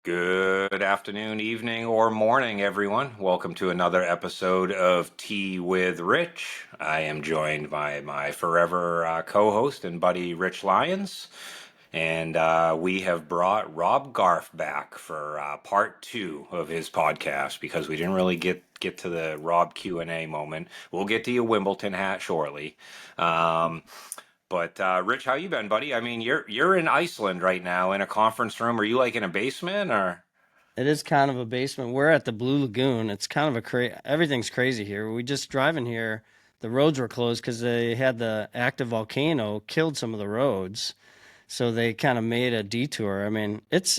Good afternoon, evening, or morning, everyone. Welcome to another episode of Tea with Rich. I am joined by my forever co-host and buddy, Rich Lyons, and we have brought Rob Garf back for part two of his podcast because we didn't really get to the Rob Q&A moment. We'll get to your Wimbledon hat shortly. But Rich, how you been, buddy? I mean, you're in Iceland right now in a conference room. Are you like in a basement or? It is kind of a basement. We're at the Blue Lagoon. It's kind of everything's crazy here. We just driving here. The roads were closed because they had the active volcano killed some of the roads, so they kind of made a detour. I mean, it's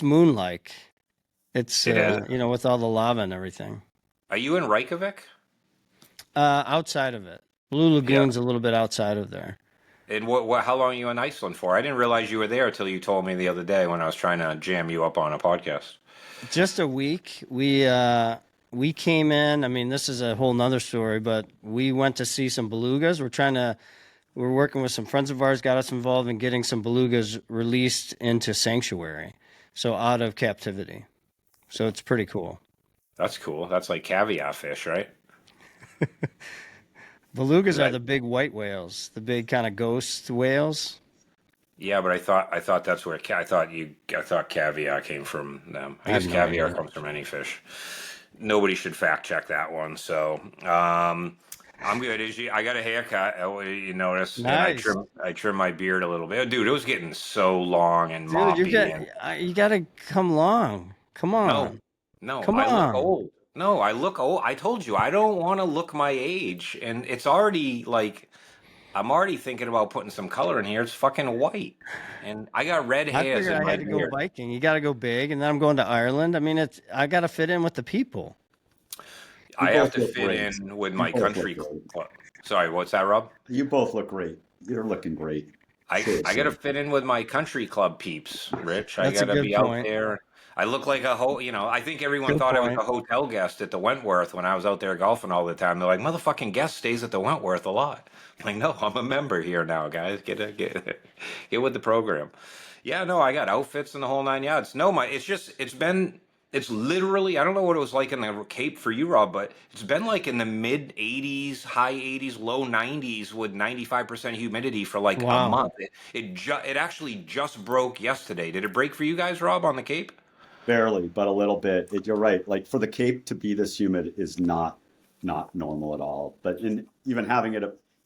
moon-like. It's It is. with all the lava and everything. Are you in Reykjavik? Outside of it, Blue Yeah. Lagoon's a little bit outside of there. And how long are you in Iceland for? I didn't realize you were there until you told me the other day when I was trying to jam you up on a podcast. Just a week. We came in. I mean, this is a whole nother story, but we went to see some belugas. We're working with some friends of ours, got us involved in getting some belugas released into sanctuary, so out of captivity. So it's pretty cool. That's cool. That's like caviar fish, right? Is Belugas are that? the big white whales, the big kind of ghost whales. Yeah, but I thought that's where I thought caviar came from them. I I have guess no caviar idea. comes from any fish. Nobody should fact check that one. So, I'm good. I got a haircut. You notice, and Nice, I trim my beard a little bit. Dude, it was getting so long and dude. moppy and You got to come along. Come no, on, no, come I look on. old. No, I look old. I told you I don't want to look my age, and it's already like I'm already thinking about putting some color in here. It's fucking white, and I got red I hairs figured in I my had to go beard. biking. You got to go big, and then I'm going to Ireland. I mean, I got to fit in with the people. You I have both to look fit great. in with You my both look country great. club. Sorry, what's that, Rob? You both look great. You're looking great. I got to Seriously. fit in with my country club peeps, Rich. I That's got a to good be out point. there. I look like I think everyone Good thought I was point. a hotel guest at the Wentworth when I was out there golfing all the time. They're like, motherfucking guest stays at the Wentworth a lot. I'm like, no, I'm a member here now, guys. Get with the program. Yeah, no, I got outfits and the whole nine yards. No, it's literally, I don't know what it was like in the Cape for you, Rob, but it's been like in the mid 80s, high 80s, low 90s with 95% humidity for like a Wow. month. It actually just broke yesterday. Did it break for you guys, Rob, on the Cape? Barely, but a little bit. You're right. Like for the Cape to be this humid is not normal at all. But even having it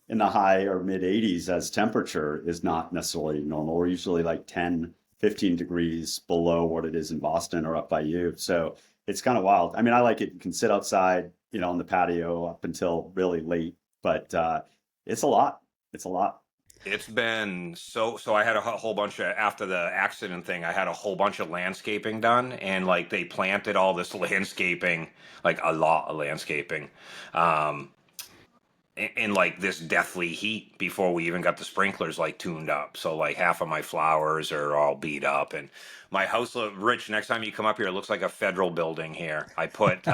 in the high or mid 80s as temperature is not necessarily normal. We're usually like 10, 15 degrees below what it is in Boston or up by you. So it's kind of wild. I mean, I like it. You can sit outside, on the patio up until really late, but it's a lot. It's a lot. It's been so I had a whole bunch of after the accident thing, I had a whole bunch of landscaping done and like they planted all this landscaping, like a lot of landscaping. Um, in like this deathly heat before we even got the sprinklers like tuned up. So like half of my flowers are all beat up and my house Rich, next time you come up here, it looks like a federal building here. I put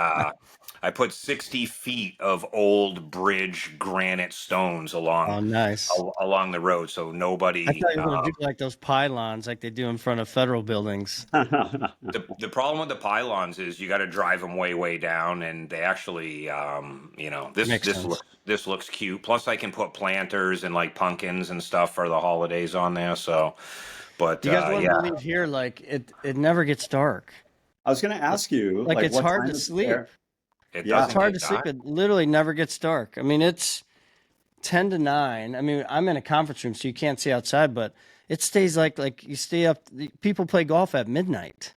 60 feet of old bridge granite stones Oh, nice. along the road so I nobody thought you were going to do like those pylons like they do in front of federal buildings. the problem with the pylons is you got to drive them way down, and they actually, Makes sense. this looks cute. Plus, I can put planters and like pumpkins and stuff for the holidays on there. So, but You guys wouldn't yeah, believe here, like it never gets dark. I was going to ask you, Like like, it's what hard time to is it sleep. there? it Yeah. It's doesn't hard to get sleep. dark. It literally never gets dark. I mean, it's 10 to 9. I mean, I'm in a conference room, so you can't see outside, but it stays like you stay up. People play golf at midnight.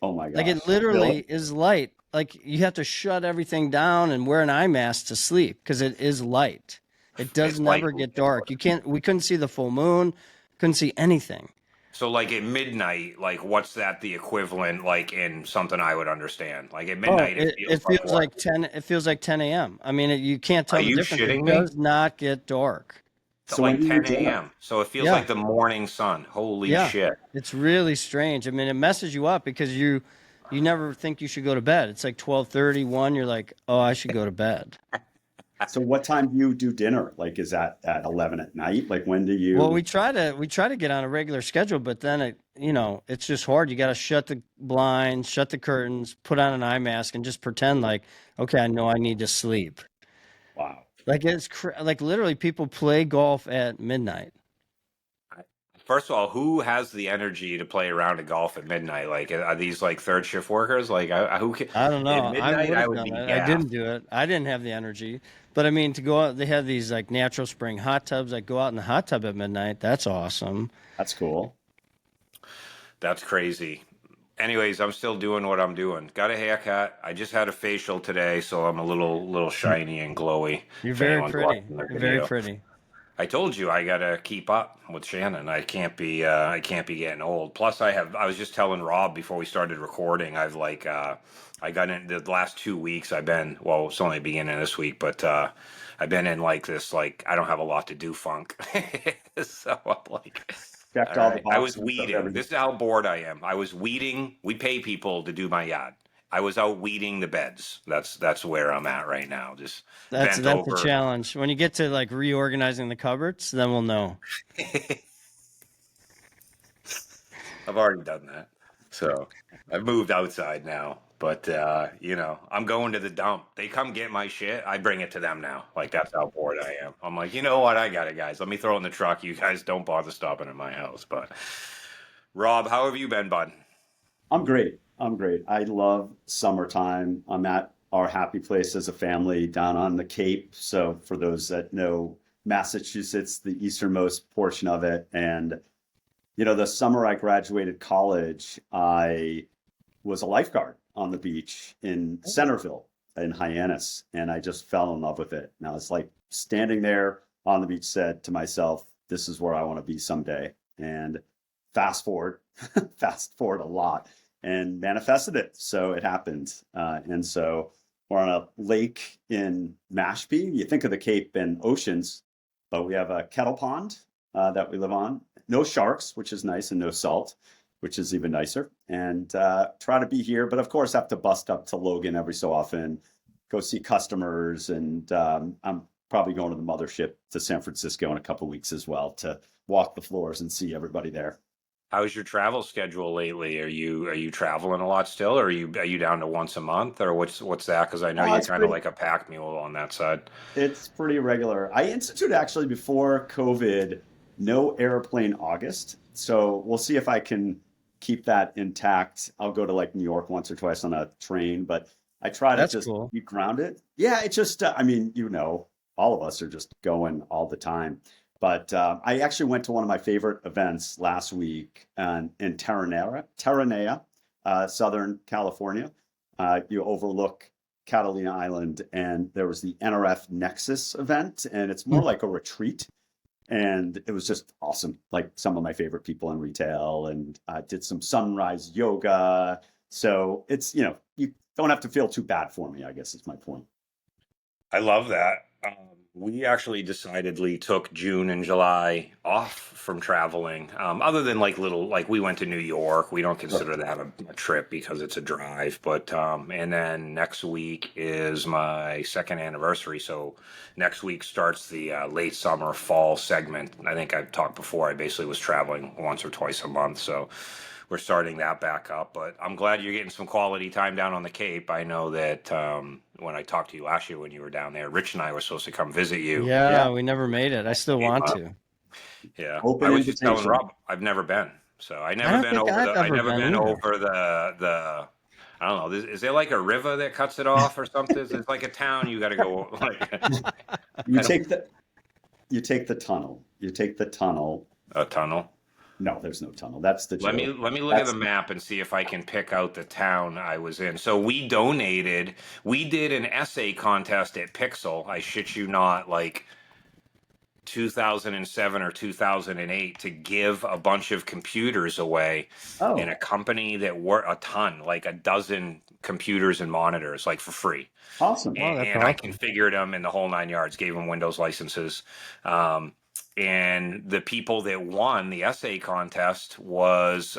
Oh my Like it gosh. Really? literally is light. Like you have to shut everything down and wear an eye mask to sleep because it is light. It does It's like never get dark. We couldn't see the full moon, couldn't see anything. so like at midnight, like what's that the equivalent like in something I would understand? Like at Oh, midnight, it feels it like feels what? like 10, it feels like 10 a.m. I mean, you can't Are tell the you difference. It shitting me? does not get dark. To So when like do you 10 get up? a.m. So it feels Yeah. like the morning sun. Holy Yeah. shit. It's really strange. I mean, it messes you up because you never think you should go to bed. It's like 12:30, 1, you're like, "Oh, I should go to bed." So what time do you do dinner? Like, is that at 11 at night? Like, when do Well, you? we try to get on a regular schedule, but then it's just hard. You got to shut the blinds, shut the curtains, put on an eye mask, and just pretend like, okay, I know I need to sleep. Wow. Like like literally, people play golf at midnight. First of all, who has the energy to play around at golf at midnight? Like, are these like third shift workers? Like, who can, I don't know. at I midnight? would I have would done be it. I gassed. didn't do it. I didn't have the energy. But I mean, to go out, they have these like natural spring hot tubs. Like go out in the hot tub at midnight. That's awesome. That's cool. That's crazy. Anyways, I'm still doing what I'm doing. Got a haircut. I just had a facial today, so I'm a little shiny and glowy. You're If very anyone's pretty. watching the You're very video, pretty. I told you I gotta keep up with Shannon. I can't be getting old. Plus, I was just telling Rob before we started recording. I got in the last 2 weeks. It's only the beginning of this week, but I've been in like this like I don't have a lot to do funk. So I'm like, Checked all all the right. I was boxes of weeding. everything. This is how bored I am. I was weeding. We pay people to do my yard. I was out weeding the beds. That's where I'm at right now. Just bent That's a over. challenge. When you get to like reorganizing the cupboards, then we'll know. I've already done that. So I've moved outside now. But I'm going to the dump. They come get my shit. I bring it to them now. Like that's how bored I am. I'm like, you know what? I got it, guys. Let me throw it in the truck. You guys don't bother stopping at my house. But Rob, how have you been, bud? I'm great. I'm great. I love summertime. I'm at our happy place as a family down on the Cape. So for those that know Massachusetts, the easternmost portion of it. And, the summer I graduated college, I was a lifeguard on the beach in Centerville in Hyannis. And I just fell in love with it. And I was like standing there on the beach, said to myself, this is where I want to be someday. And fast forward, fast forward a lot and manifested it. So it happened. And so we're on a lake in Mashpee. You think of the Cape and oceans, but we have a kettle pond that we live on. No sharks, which is nice, and no salt, which is even nicer. And try to be here, but of course have to bust up to Logan every so often, go see customers. And I'm probably going to the mothership to San Francisco in a couple of weeks as well to walk the floors and see everybody there. How's your travel schedule lately? Are you traveling a lot still, or are you down to once a month, or what's that? Because I know you're It's kind of pretty like a pack mule on that side. It's pretty regular. I instituted actually before COVID, no airplane August. So we'll see if I can keep that intact. I'll go to like New York once or twice on a train, but I try to That's just cool. be grounded. Yeah, it's just, I mean, all of us are just going all the time. But I actually went to one of my favorite events last week in Terranea, Southern California. You overlook Catalina Island, and there was the NRF Nexus event, and it's more like a retreat. And it was just awesome. Like some of my favorite people in retail, and did some sunrise yoga. So it's, you don't have to feel too bad for me, I guess is my point. I love that. We actually decidedly took June and July off from traveling. Other than like like we went to New York. We don't Sure. consider that a trip because it's a drive. But and then next week is my second anniversary. So next week starts the late summer fall segment. I think I've talked before. I basically was traveling once or twice a month. So we're starting that back up. But I'm glad you're getting some quality time down on the Cape. I know that when I talked to you last year when you were down there, Rich and I were supposed to come visit you. Yeah. Yeah, we never made it. I still Came want up. to. Yeah, I Open was just telling invitation. Rob I've never been, so I don't think I've I ever never been been either. over the. I don't know. Is there like a river that cuts it off or something? It's like a town you got to go like You I don't, take the you take the tunnel. You take the tunnel. a tunnel. No, there's no tunnel. That's the Let me joke. let me look at the That's map and see if I can pick out the town I was in. So we donated. We did an essay contest at Pixel. I shit you not, like 2007 or 2008, to give a bunch of computers away in a oh, company that were a ton, like a dozen computers and monitors, like for free. awesome. Oh, that's And I awesome. configured them in the whole 9 yards, gave them Windows licenses. Um, and the people that won the essay contest was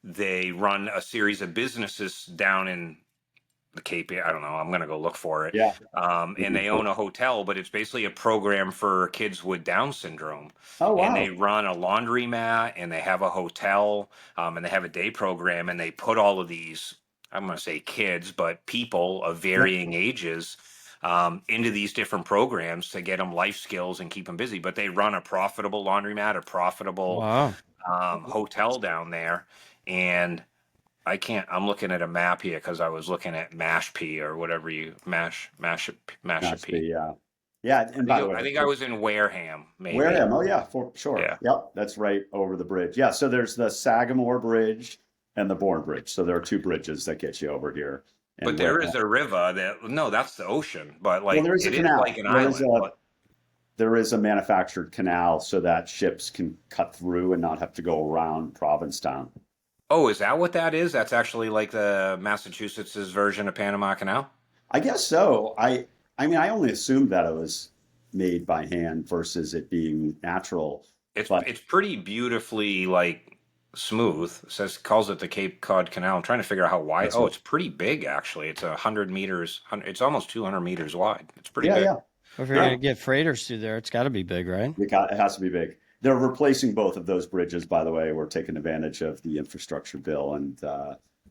they run a series of businesses down in the Cape. I don't know. I'm gonna go look for it. Yeah. And they own a hotel, but it's basically a program for kids with Down syndrome. Oh, And they wow. run a laundromat, and they have a hotel, and they have a day program, and they put all of these, I'm gonna say kids, but people of Yeah. varying ages into these different programs to get them life skills and keep them busy. But they run a profitable laundromat, a profitable Wow. hotel down there, and I'm looking at a map here because I was looking at Mashpee or whatever Mashpee. Yeah. Yeah. And by the way, I think I was in Wareham, maybe. Wareham. Oh, yeah, for sure. Yeah. Yep. That's right over the bridge. Yeah. So there's the Sagamore Bridge and the Bourne Bridge. So there are two bridges that get you over here. But And there Wareham. is a river no, that's the ocean. But like Well, there is a it is canal. like an There is island. a- But There is a manufactured canal so that ships can cut through and not have to go around Provincetown. oh, is that what that is? That's actually like the Massachusetts' version of Panama Canal? I guess so. I mean, I only assumed that it was made by hand versus it being natural. But It's pretty beautifully like smooth. It calls it the Cape Cod Canal. I'm trying to figure out how wide. that's Oh, what, it's pretty big actually. It's 100 meters. It's almost 200 meters wide. It's pretty yeah, big. yeah. If you're Yeah. gonna get freighters through there, it's got to be big, right? It has to be big. They're replacing both of those bridges, by the way. We're taking advantage of the infrastructure bill. And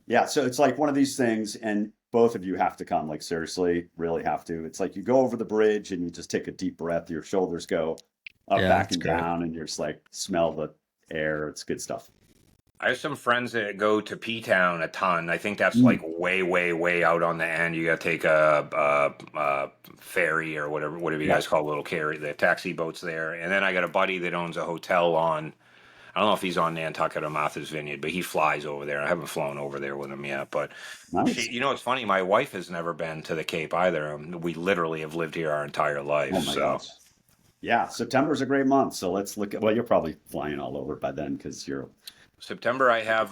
yeah, so it's like one of these things, and both of you have to come, like seriously, really have to. It's like you go over the bridge and you just take a deep breath, your shoulders go up, Yeah, back, that's and great. down, and you're just like, smell the air. It's good stuff. I have some friends that go to P-Town a ton. I think that's Mm. like way, way, way out on the end. You got to take a ferry or whatever you Yeah. guys call little carry, the taxi boats there. And then I got a buddy that owns a hotel on, I don't know if he's on Nantucket or Martha's Vineyard, but he flies over there. I haven't flown over there with him yet. But Nice. you know, it's funny. My wife has never been to the Cape either. We literally have lived here our entire life. Oh my So gosh. Yeah, September's a great month. So let's look at, well, you're probably flying all over by then because you're, September, I have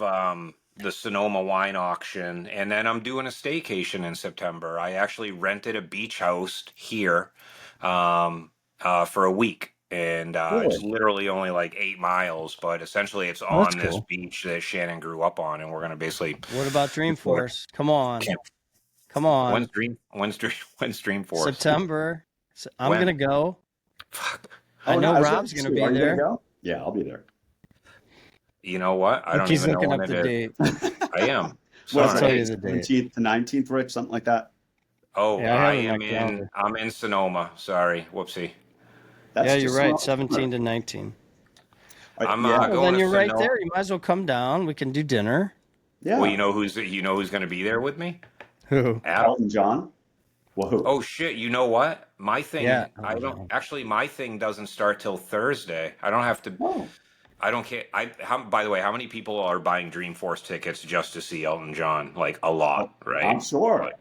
the Sonoma wine auction, and then I'm doing a staycation in September. I actually rented a beach house here for a week, and it's really? literally only like 8 miles, but essentially it's Oh, that's on this cool. beach that Shannon grew up on, and we're gonna basically. What about Dreamforce? Come on, come When's on. Dreamforce? September. I'm When? gonna go. Fuck. I Oh, no, know I was Rob's gonna gonna say, be are you gonna there. go? Yeah, I'll be there. You know what? I Look, don't he's even know looking when up it the is. date. I am. What's I'll that? tell you Sorry. the date. 17th to 19th, Rich, something like that. Oh, Yeah, I I have it in my am in. calendar. I'm in Sonoma. Sorry. Whoopsie. That's Yeah, you're just right. around the 17 corner. to 19. I'm Yeah, Well, going then to you're right Sonoma. there. You might as well come down. We can do dinner. Well, yeah. you know who's going to be there with me? Who? Adam. Elton John. Whoa. Oh shit! You know what? My thing. Yeah. I don't actually. My thing doesn't start till Thursday. I don't have to. Oh, I don't care. By the way, how many people are buying Dreamforce tickets just to see Elton John? Like a lot, right? I'm sure. Like,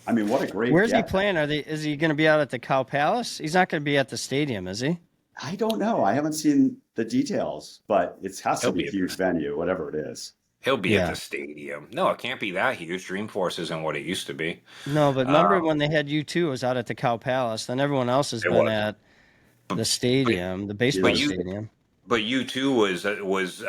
I mean, what a great Where's he get. playing? Is he going to be out at the Cow Palace? He's not going to be at the stadium, is he? I don't know. I haven't seen the details, but it has to He'll be be a huge venue, whatever it is. he'll be Yeah. at the stadium. No, it can't be that huge. Dreamforce isn't what it used to be. No, but remember Um, when they had U2 was out at the Cow Palace, then everyone else has It been was. at But the stadium, the baseball but you stadium. but U2 was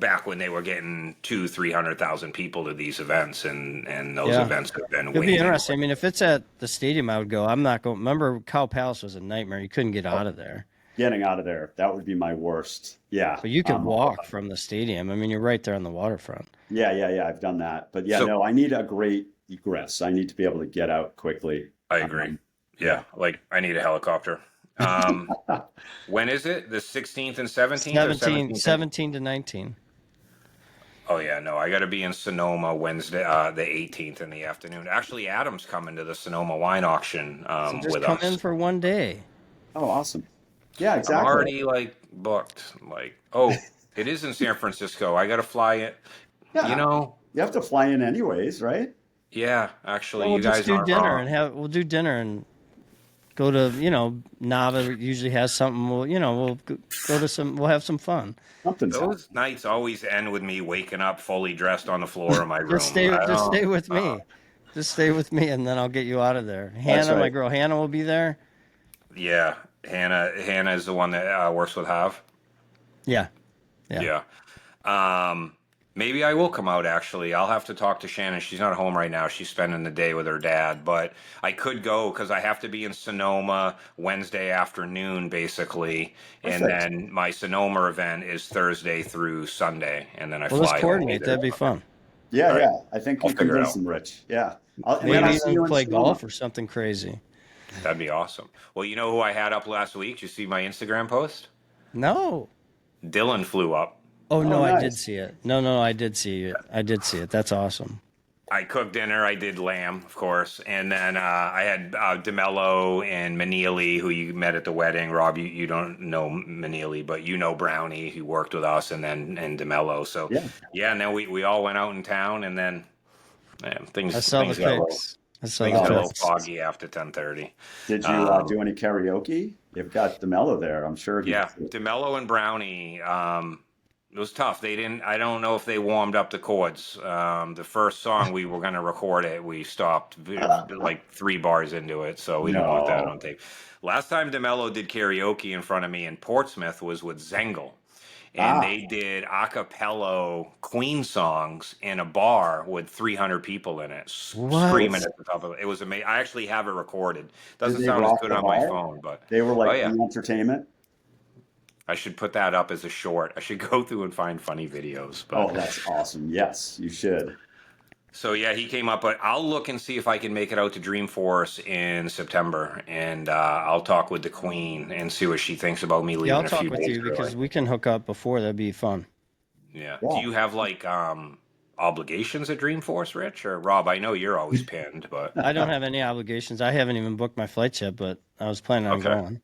back when they were getting 300,000 people to these events, and those Yeah. events have been It'll be waning interesting. I away. mean, if it's at the stadium, I would go. I'm not going. Remember, Cow Palace was a nightmare. You couldn't get out of there, Getting out of there, that would be my worst. Yeah. but you could um, walk from the stadium. I mean, you're right there on the waterfront. yeah. I've done that. But yeah, So no, I need a great egress. I need to be able to get out quickly. I agree. Yeah, like I need a helicopter. When is it? The 16th and 17th or 17, 17th? 17 to 19. Oh yeah, no, I got to be in Sonoma Wednesday, the 18th in the afternoon. Actually, Adam's coming to the Sonoma wine auction So just with come us. in for one day. Oh, awesome. Yeah, I'm exactly. already like booked. Like, oh, it is in San Francisco. I got to fly it. Yeah. You know, You have to fly in anyways, right? yeah. Actually, Well, we'll you just guys do aren't dinner wrong. we'll do dinner and go to Nava usually has something. We'll go to some. We'll have some fun. Something's happening. Those nights always end with me waking up fully dressed on the floor of my room. Just stay with me. uh, Just stay with me, and then I'll get you out of there. Hannah, my right. girl Hannah, will be there. Yeah, Hannah is the one that works with Hav. Yeah. Yeah. Maybe I will come out actually. I'll have to talk to Shannon. She's not home right now. She's spending the day with her dad, but I could go because I have to be in Sonoma Wednesday afternoon, basically. And Perfect. then my Sonoma event is Thursday through Sunday. And then I Well, let's fly home coordinate. either. That'd be fun. Yeah, All right. yeah. I think I'll you figure it convinced out. them, Rich. Yeah. And then Maybe I'll see even you in play Sonoma. golf or something crazy. That'd be awesome. Well, you know who I had up last week? Did you see my Instagram post? No. Dylan flew up. Oh Oh, no, I did nice. see it. No, I did see it. I did see it. That's awesome. I cooked dinner. I did lamb, of course, and then I had DeMello and Maneely, who you met at the wedding. Rob, you don't know Maneely, but you know Brownie, who worked with us, and DeMello. So Yeah. yeah, and then we all went out in town, and then man, I saw the things got a little pics. I saw things the got a little pics. foggy after 10:30. Did you do any karaoke? You've got DeMello there. I'm sure. Yeah, DeMello and Brownie. It was tough. They didn't. I don't know if they warmed up the chords. The first song we were going to record it, we stopped like 3 bars into it, so we didn't want that No. on tape. Last time DeMello did karaoke in front of me in Portsmouth was with Zengel, and Ah, they did a cappella Queen songs in a bar with 300 people in it, screaming What? at the top of it. It was amazing. I actually have it recorded. did Doesn't they sound as rock good the on my bar? phone, but They were oh like yeah. the entertainment. I should put that up as a short. I should go through and find funny videos. Oh, But that's awesome. Yes, you should. so yeah, he came up. But I'll look and see if I can make it out to Dreamforce in September, and I'll talk with the Queen and see what she thinks about me Yeah, I'll leaving a few talk with days you early. because we can hook up before. That'd be fun. Yeah. Do Yeah. you have like obligations at Dreamforce, Rich or Rob? I know you're always pinned, but I don't have any obligations. I haven't even booked my flights yet, but I was planning on okay. going.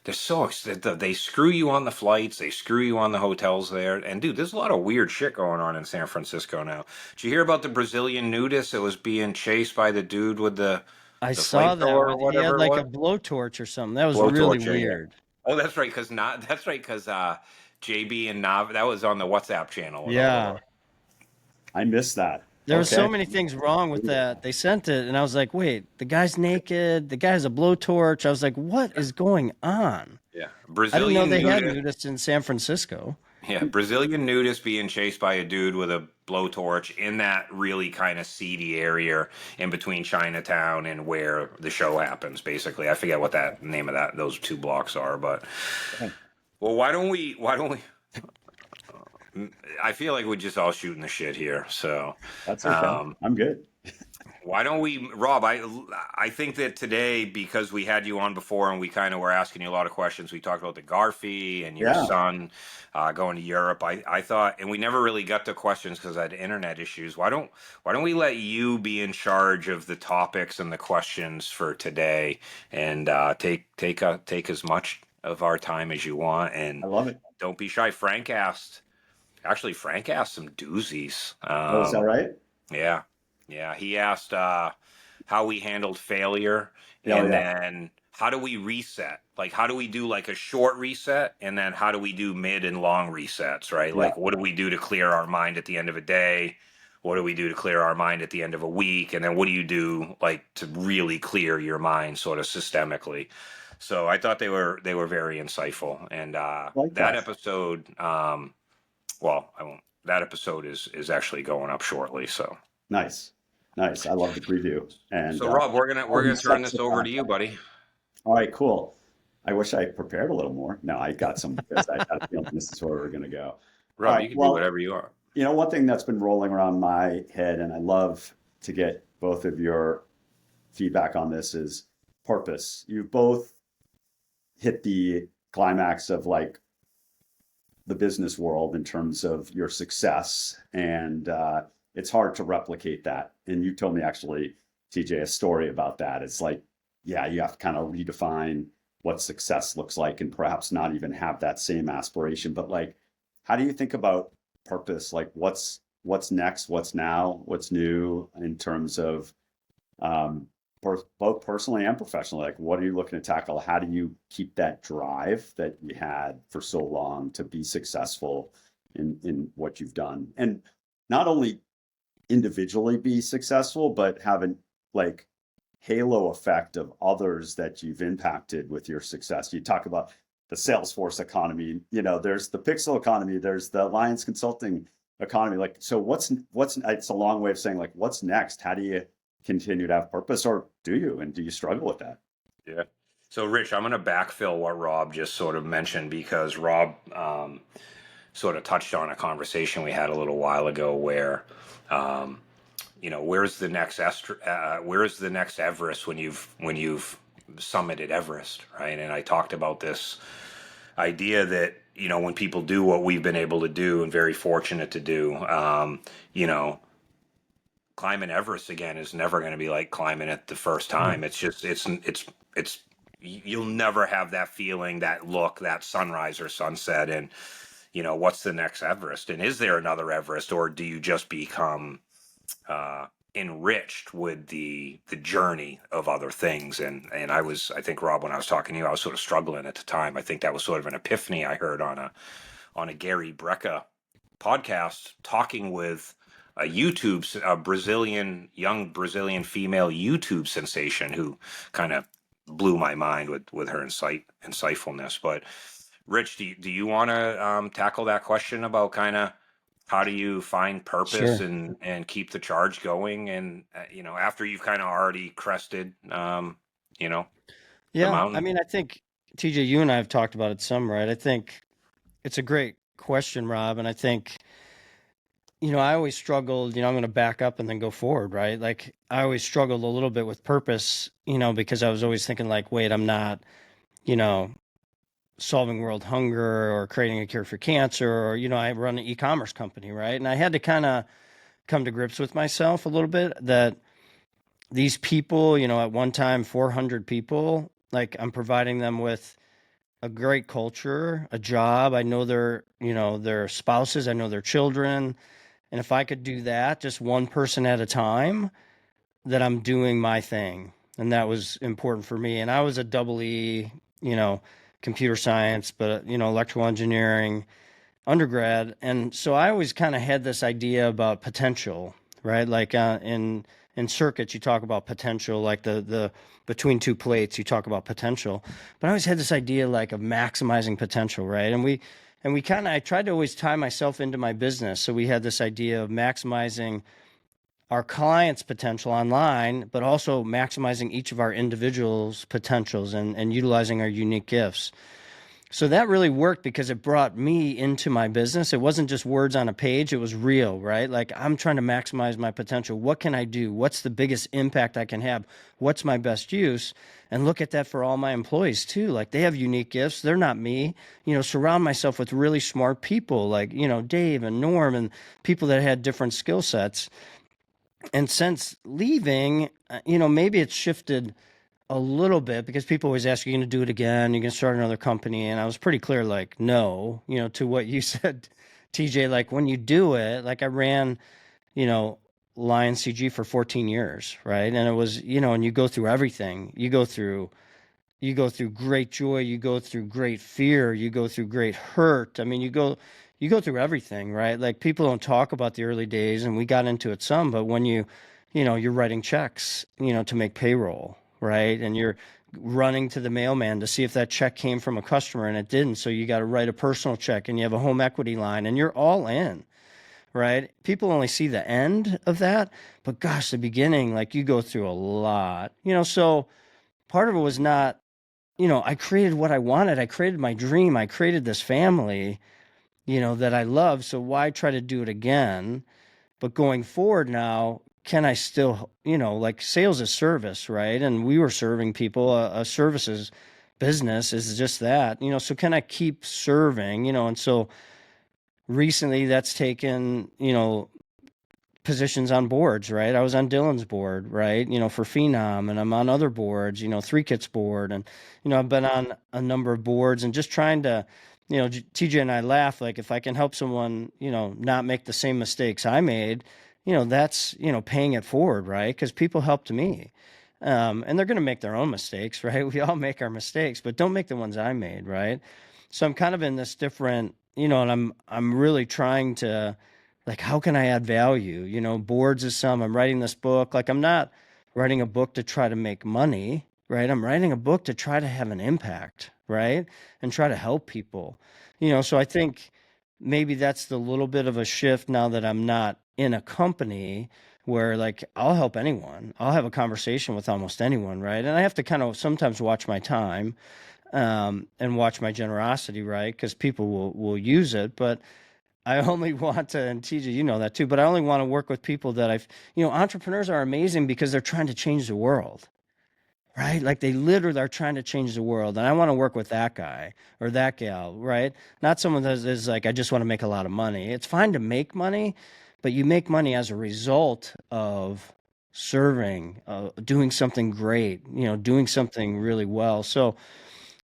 They're so they screw you on the flights, they screw you on the hotels there, and dude, there's a lot of weird shit going on in San Francisco now. Did you hear about the Brazilian nudist that was being chased by the dude with I the saw that flamethrower or with he had whatever it like a was? blowtorch or something. That was really Blowtorch, yeah. weird. Oh, that's right, because JB and Nav that was on the WhatsApp channel and all Yeah. over. I missed that. There was Okay. so many things wrong with that. They sent it, and I was like, "Wait, the guy's naked. The guy has a blowtorch." I was like, "What is going on?" Yeah, I didn't know Brazilian they had nudist. nudists in San Francisco. Yeah, Brazilian nudist being chased by a dude with a blowtorch in that really kind of seedy area in between Chinatown and where the show happens. Basically, I forget what that name of those 2 blocks are, but well, why don't we? I feel like we're just all shooting the shit here. So, That's okay. um, I'm good. why don't we, Rob? I think that today, because we had you on before and we kind of were asking you a lot of questions. We talked about the Garfy and your Yeah. son going to Europe. I thought, and we never really got to questions because I had internet issues. Why don't we let you be in charge of the topics and the questions for today, and take as much of our time as you want, and I love it. don't be shy. Frank asked some doozies. Oh, is that right? Yeah. Yeah. He asked how we handled failure, Yeah, oh, and yeah. then how do we reset? Like, how do we do like a short reset? And then how do we do mid and long resets, right? Yeah. Like, what do we do to clear our mind at the end of a day? What do we do to clear our mind at the end of a week? And then what do you do like to really clear your mind sort of systemically? So I thought they were very insightful. And Like that that. episode, well, I won't. That episode is actually going up shortly. So, Nice. Nice. I love the preview. And Rob, we're gonna turn this over to concept. you, buddy. All right, cool. I wish I prepared a little more. No, I got some because I had a feeling this is where we're going to go. All Rob, right. you can do Well, whatever you are. one thing that's been rolling around my head, and I love to get both of your feedback on this, is purpose. You both hit the climax of like the business world in terms of your success, and it's hard to replicate that. And you told me actually, TJ, a story about that. It's like, yeah, you have to kind of redefine what success looks like, and perhaps not even have that same aspiration. But like, how do you think about purpose? Like, what's next? What's now? What's new in terms of both personally and professionally? Like, what are you looking to tackle? How do you keep that drive that you had for so long to be successful in what you've done, and not only individually be successful, but have an like halo effect of others that you've impacted with your success? You talk about the Salesforce economy, there's the Pixel economy, there's the Alliance Consulting economy. Like, so what's it's a long way of saying like, what's next? How do you continue to have purpose, or do you? And do you struggle with that? Yeah. So, Rich, I'm going to backfill what Rob just sort of mentioned because Rob sort of touched on a conversation we had a little while ago where, um, where's the next Everest when you've summited Everest, right? And I talked about this idea that when people do what we've been able to do and very fortunate to do, you know, climbing Everest again is never going to be like climbing it the first Mhm. time. It's just it's you'll never have that feeling, that look, that sunrise or sunset, and what's the next Everest, and is there another Everest, or do you just become uh, enriched with the journey of other things? And I think, Rob, when I was talking to you, I was sort of struggling at the time. I think that was sort of an epiphany I heard on a Gary Brecka podcast, talking with a young Brazilian female YouTube sensation who kind of blew my mind with her insightfulness. But Rich, do you want to tackle that question about kind of how do you find purpose Sure. and keep the charge going, and after you've kind of already crested you know the Yeah. I mountain? mean, I think TJ, you and I have talked about it some, right? I think it's a great question, Rob. And I think, I always struggled, I'm going to back up and then go forward, right? Like I always struggled a little bit with purpose, because I was always thinking like, wait, I'm not, you know, solving world hunger or creating a cure for cancer, or, I run an e-commerce company, right? And I had to kind of come to grips with myself a little bit that these people, at one time, 400 people, like I'm providing them with a great culture, a job. I know their spouses, I know their children. And if I could do that just one person at a time, that I'm doing my thing. And that was important for me. And I was a double E, computer science, but, electrical engineering undergrad. And so I always kind of had this idea about potential, right? Like in circuits, you talk about potential, like the between two plates, you talk about potential. But I always had this idea like of maximizing potential, right? And we kind of I tried to always tie myself into my business. So we had this idea of maximizing our clients' potential online, but also maximizing each of our individuals' potentials and utilizing our unique gifts. So that really worked because it brought me into my business. It wasn't just words on a page, it was real, right? Like I'm trying to maximize my potential. What can I do? What's the biggest impact I can have? What's my best use? And look at that for all my employees too. Like they have unique gifts. They're not me. Surround myself with really smart people like, Dave and Norm and people that had different skill sets. And since leaving, maybe it's shifted a little bit because people always ask, are you going to do it again? You're going to start another company? And I was pretty clear, like, no, to what you said, TJ, like when you do it, like I ran, you know, Lion CG for 14 years, right? And it was, and you go through everything. You go through great joy, you go through great fear, you go through great hurt. I mean, you go through everything, right? Like people don't talk about the early days and we got into it some, but when you're writing checks, to make payroll, right? And you're running to the mailman to see if that check came from a customer and it didn't. So you got to write a personal check and you have a home equity line and you're all in, right? People only see the end of that, but gosh, the beginning, like you go through a lot, so part of it was not, I created what I wanted. I created my dream. I created this family, that I love. So why try to do it again? But going forward now, can I still, like sales is service, right? And we were serving people. A services business is just that, so can I keep serving, and so recently that's taken, positions on boards, right? I was on Dylan's board, right? For Phenom, and I'm on other boards, Three Kits board, and I've been on a number of boards, and just trying to, TJ and I laugh like if I can help someone, not make the same mistakes I made, that's paying it forward, right? Because people helped me, and they're going to make their own mistakes, right? We all make our mistakes, but don't make the ones I made, right? So I'm kind of in this different, and I'm really trying to like how can I add value? Boards is some. I'm writing this book. Like I'm not writing a book to try to make money, right? I'm writing a book to try to have an impact, right? And try to help people. So I think maybe that's the little bit of a shift now that I'm not in a company where like I'll help anyone. I'll have a conversation with almost anyone, right? And I have to kind of sometimes watch my time and watch my generosity, right? Because people will use it, but I only want to, and TJ, you know that too, but I only want to work with people that entrepreneurs are amazing because they're trying to change the world, right? Like they literally are trying to change the world. And I want to work with that guy or that gal, right? Not someone that is like, I just want to make a lot of money. It's fine to make money, but you make money as a result of serving, doing something great, doing something really well. So,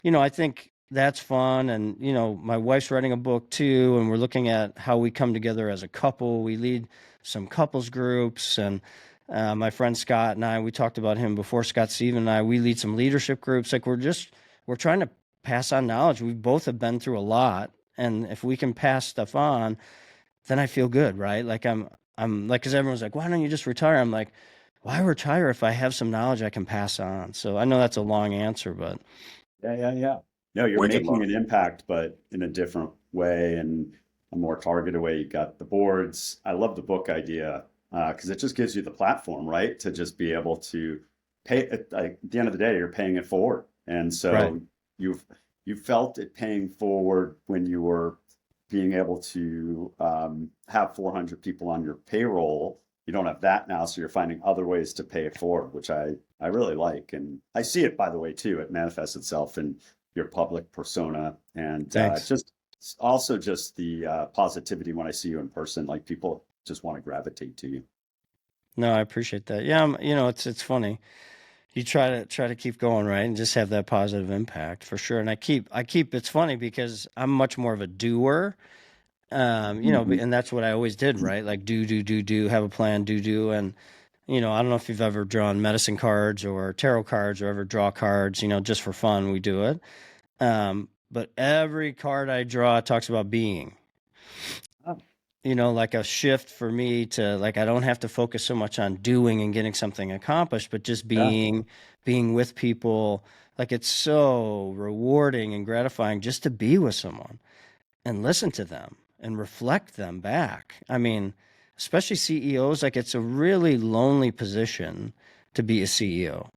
I think that's fun. And, my wife's writing a book too, and we're looking at how we come together as a couple. We lead some couples groups, and my friend Scott and I, we talked about him before, Scott Steven and I, we lead some leadership groups. Like we're trying to pass on knowledge. We both have been through a lot. And if we can pass stuff on, then I feel good, right? Like I'm like, cause everyone's like, why don't you just retire? I'm like, why retire if I have some knowledge I can pass on? So I know that's a long answer, but Yeah. No, you're Wicked making love. an impact, but in a different way and a more targeted way. You got the boards. I love the book idea because it just gives you the platform, right? To just be able to pay at the end of the day, you're paying it forward. And right. so you've you felt it paying forward when you were being able to have 400 people on your payroll. You don't have that now, so you're finding other ways to pay it forward, which I really like. And I see it, by the way, too. It manifests itself in your public persona and Thanks. just also just the positivity when I see you in person. Like people just want to gravitate to you. No, I appreciate that. Yeah, it's funny. You try to keep going, right, and just have that positive impact for sure. And I keep it's funny because I'm much more of a doer. Mhm. And that's what I always did, right? Like do, have a plan, do. And I don't know if you've ever drawn medicine cards or tarot cards or ever draw cards, just for fun, we do it. But every card I draw talks about being. Oh, Like a shift for me to like I don't have to focus so much on doing and getting something accomplished, but just yeah. being with people. Like it's so rewarding and gratifying just to be with someone and listen to them and reflect them back. I mean, especially CEOs, like it's a really lonely position to be a CEO.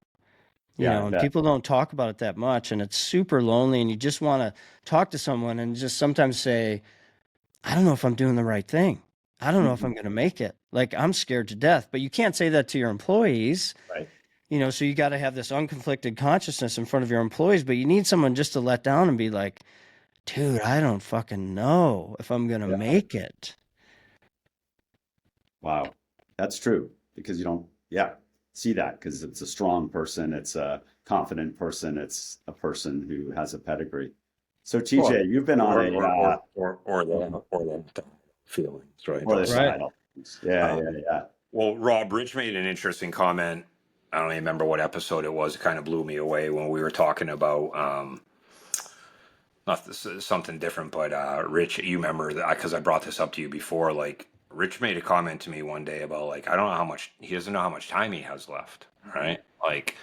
Yeah, I And bet. people don't talk about it that much, and it's super lonely, and you just want to talk to someone and just sometimes say, I don't know if I'm doing the right thing. I don't know if Mhm. I'm going to make it. Like I'm scared to death, but you can't say that to your employees, Right. so you got to have this unconflicted consciousness in front of your employees, but you need someone just to let down and be like, dude, I don't fucking know if I'm going to Yeah. make it. Wow. That's true because you don't, yeah, see that because it's a strong person, it's a confident person, it's a person who has a pedigree. So Well, TJ, you've been on or a or or or the feelings, right? or the Also, Right. side. Yeah, um, yeah, yeah. well, Rob Rich made an interesting comment. I don't even remember what episode it was. It kind of blew me away when we were talking about not this, something different, but Rich, you remember that because I brought this up to you before. Like Rich made a comment to me one day about like I don't know how much he doesn't know how much time he has left, right? Like,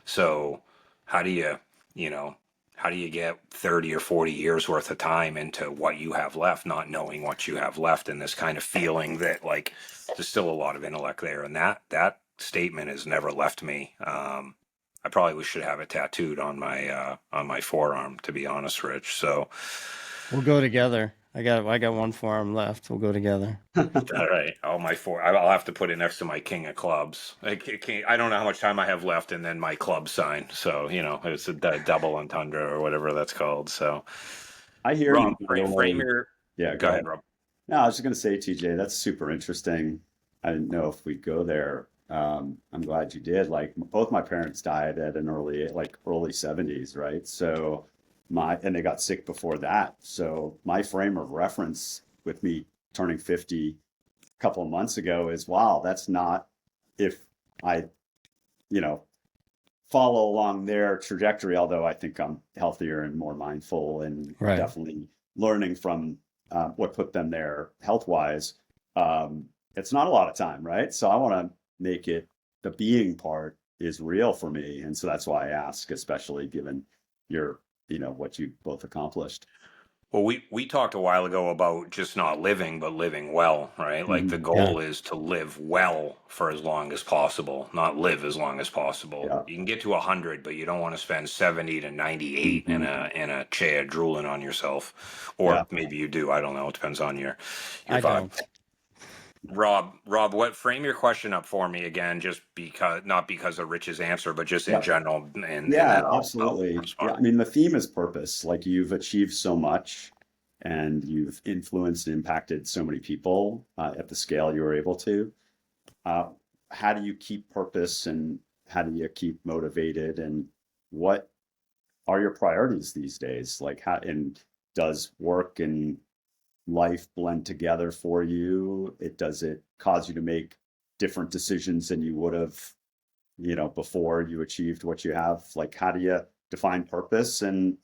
so how do you, you know, how do you get 30 or 40 years worth of time into what you have left, not knowing what you have left, and this kind of feeling that like there's still a lot of intellect there, and that statement has never left me. I probably should have it tattooed on my forearm, to be honest, Rich. So, We'll go together. I got one forearm left. We'll go together. all right, all my four. I'll have to put it next to my king of clubs. I don't know how much time I have left, and then my club sign. So it's a double entendre or whatever that's called. So, I hear Rob, you, by the frame way. your. Yeah, Go go ahead, ahead. Rob. No, I was just going to say, TJ, that's super interesting. I didn't know if we'd go there. I'm glad you did. Like both my parents died at an early 70s, right? So and they got sick before that. So my frame of reference with me turning 50 a couple of months ago is, wow, that's not if I, you know, follow along their trajectory, although I think I'm healthier and more mindful and Right. definitely learning from what put them there health wise. It's not a lot of time, right? So I want to make it the being part is real for me. And so that's why I ask, especially given your, what you both accomplished. Well, we talked a while ago about just not living, but living well, right? Like the Mhm. Yeah, goal is to live well for as long as possible, not live as long as possible. Yeah. You can get to 100, but you don't want to spend 70 to 98 in Mhm. a chair drooling on yourself. Yeah. Or maybe you do. I don't know. It depends on your I vibe. don't. Rob, what frame your question up for me again, just because not because of Rich's answer, but just in Yeah. general, and then Yeah, I'll absolutely. Yeah, respond. I mean, the theme is purpose. Like you've achieved so much and you've influenced and impacted so many people at the scale you were able to. Uh, how do you keep purpose and how do you keep motivated and what are your priorities these days? Like how and does work and life blend together for you? Does it cause you to make different decisions than you would have, before you achieved what you have? Like how do you define purpose and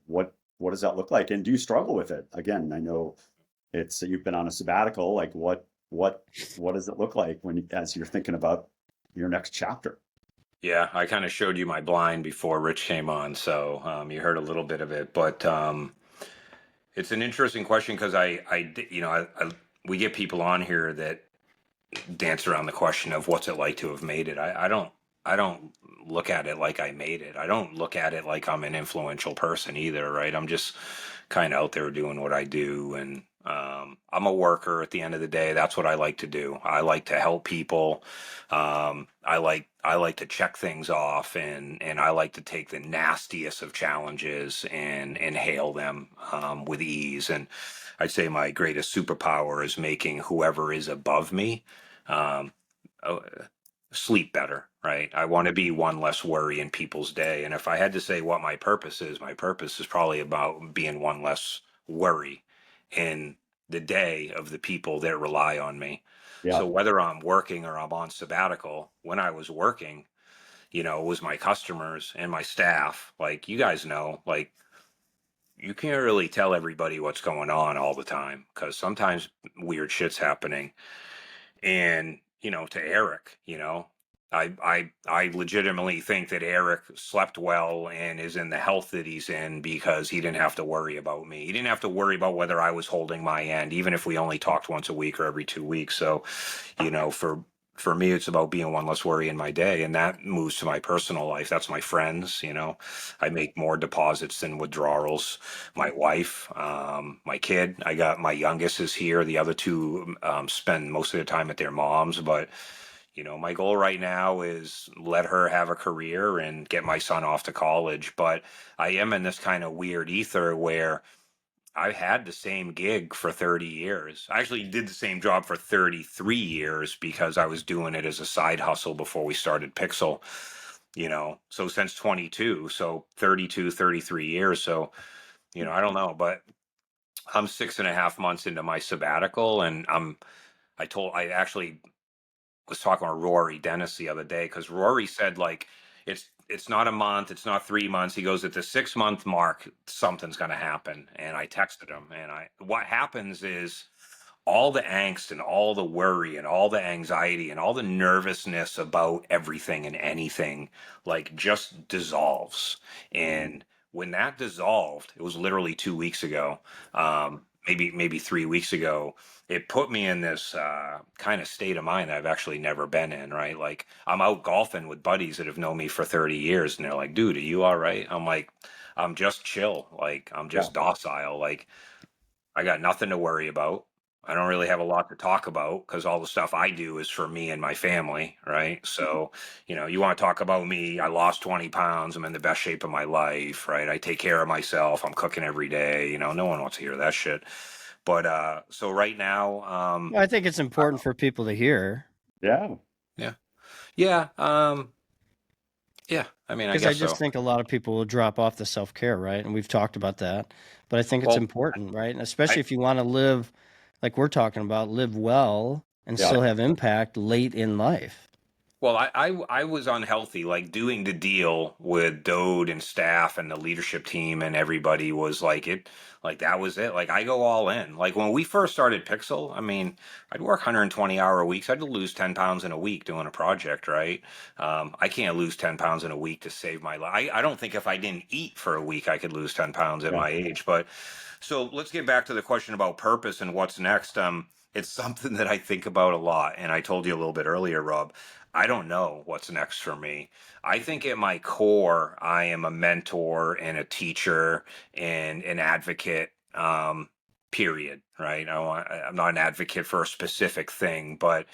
what does that look like? And do you struggle with it? Again, I know it's you've been on a sabbatical. Like what does it look like as you're thinking about your next chapter? Yeah, I kind of showed you my blind before Rich came on, so you heard a little bit of it. But it's an interesting question because we get people on here that dance around the question of what's it like to have made it. I don't look at it like I made it. I don't look at it like I'm an influential person either, right? I'm just kind of out there doing what I do, and I'm a worker at the end of the day. That's what I like to do. I like to help people. I like to check things off, and I like to take the nastiest of challenges and hail them with ease. And I'd say my greatest superpower is making whoever is above me um, uh, sleep better, right? I want to be one less worry in people's day. And if I had to say what my purpose is probably about being one less worry in the day of the people that rely on me. Yeah. So whether I'm working or I'm on sabbatical, when I was working, it was my customers and my staff. Like you guys know, like you can't really tell everybody what's going on all the time because sometimes weird shit's happening. And to Eric, I legitimately think that Eric slept well and is in the health that he's in because he didn't have to worry about me. He didn't have to worry about whether I was holding my end, even if we only talked once a week or every 2 weeks. So, for me, it's about being one less worry in my day, and that moves to my personal life. That's my friends. I make more deposits than withdrawals. My wife, my kid. I got my youngest is here. The other two spend most of their time at their mom's, but my goal right now is let her have a career and get my son off to college. But I am in this kind of weird ether where I had the same gig for 30 years. I actually did the same job for 33 years because I was doing it as a side hustle before we started Pixel, so since 22, so 32, 33 years. So, I don't know, but I'm 6.5 months into my sabbatical and I actually was talking with Rory Dennis the other day because Rory said like it's not a month, it's not 3 months. He goes at the 6 month mark, something's going to happen. And I texted him, and what happens is all the angst and all the worry and all the anxiety and all the nervousness about everything and anything like just dissolves. And when that dissolved, it was literally 2 weeks ago, maybe 3 weeks ago. It put me in this kind of state of mind that I've actually never been in, right? Like I'm out golfing with buddies that have known me for 30 years and they're like, dude, are you all right? I'm like, I'm just chill. Like I'm Yeah. just docile. Like I got nothing to worry about. I don't really have a lot to talk about because all the stuff I do is for me and my family, right? So, you want to talk about me. I lost 20 pounds. I'm in the best shape of my life, right? I take care of myself. I'm cooking every day. No one wants to hear that shit. But so right now, Well, I think it's important for people to hear Yeah. yeah, yeah, yeah. I mean, I because I guess just so. think a lot of people will drop off the self care, right? And we've talked about that, but I think it's Well, important, right? And I especially if you want to live like we're talking about, live well and Yeah. still have impact late in life. Well, I was unhealthy, like doing the deal with Dode and staff and the leadership team and everybody was like it, like that was it. Like I go all in. Like when we first started Pixel, I mean, I'd work 120-hour weeks. I'd lose 10 pounds in a week doing a project, right? I can't lose 10 pounds in a week to save my life. I don't think if I didn't eat for a week, I could lose 10 pounds at Yeah. my age. But so let's get back to the question about purpose and what's next. It's something that I think about a lot. And I told you a little bit earlier, Rob. I don't know what's next for me. I think at my core, I am a mentor and a teacher and an advocate. Period. Right? I'm not an advocate for a specific thing, but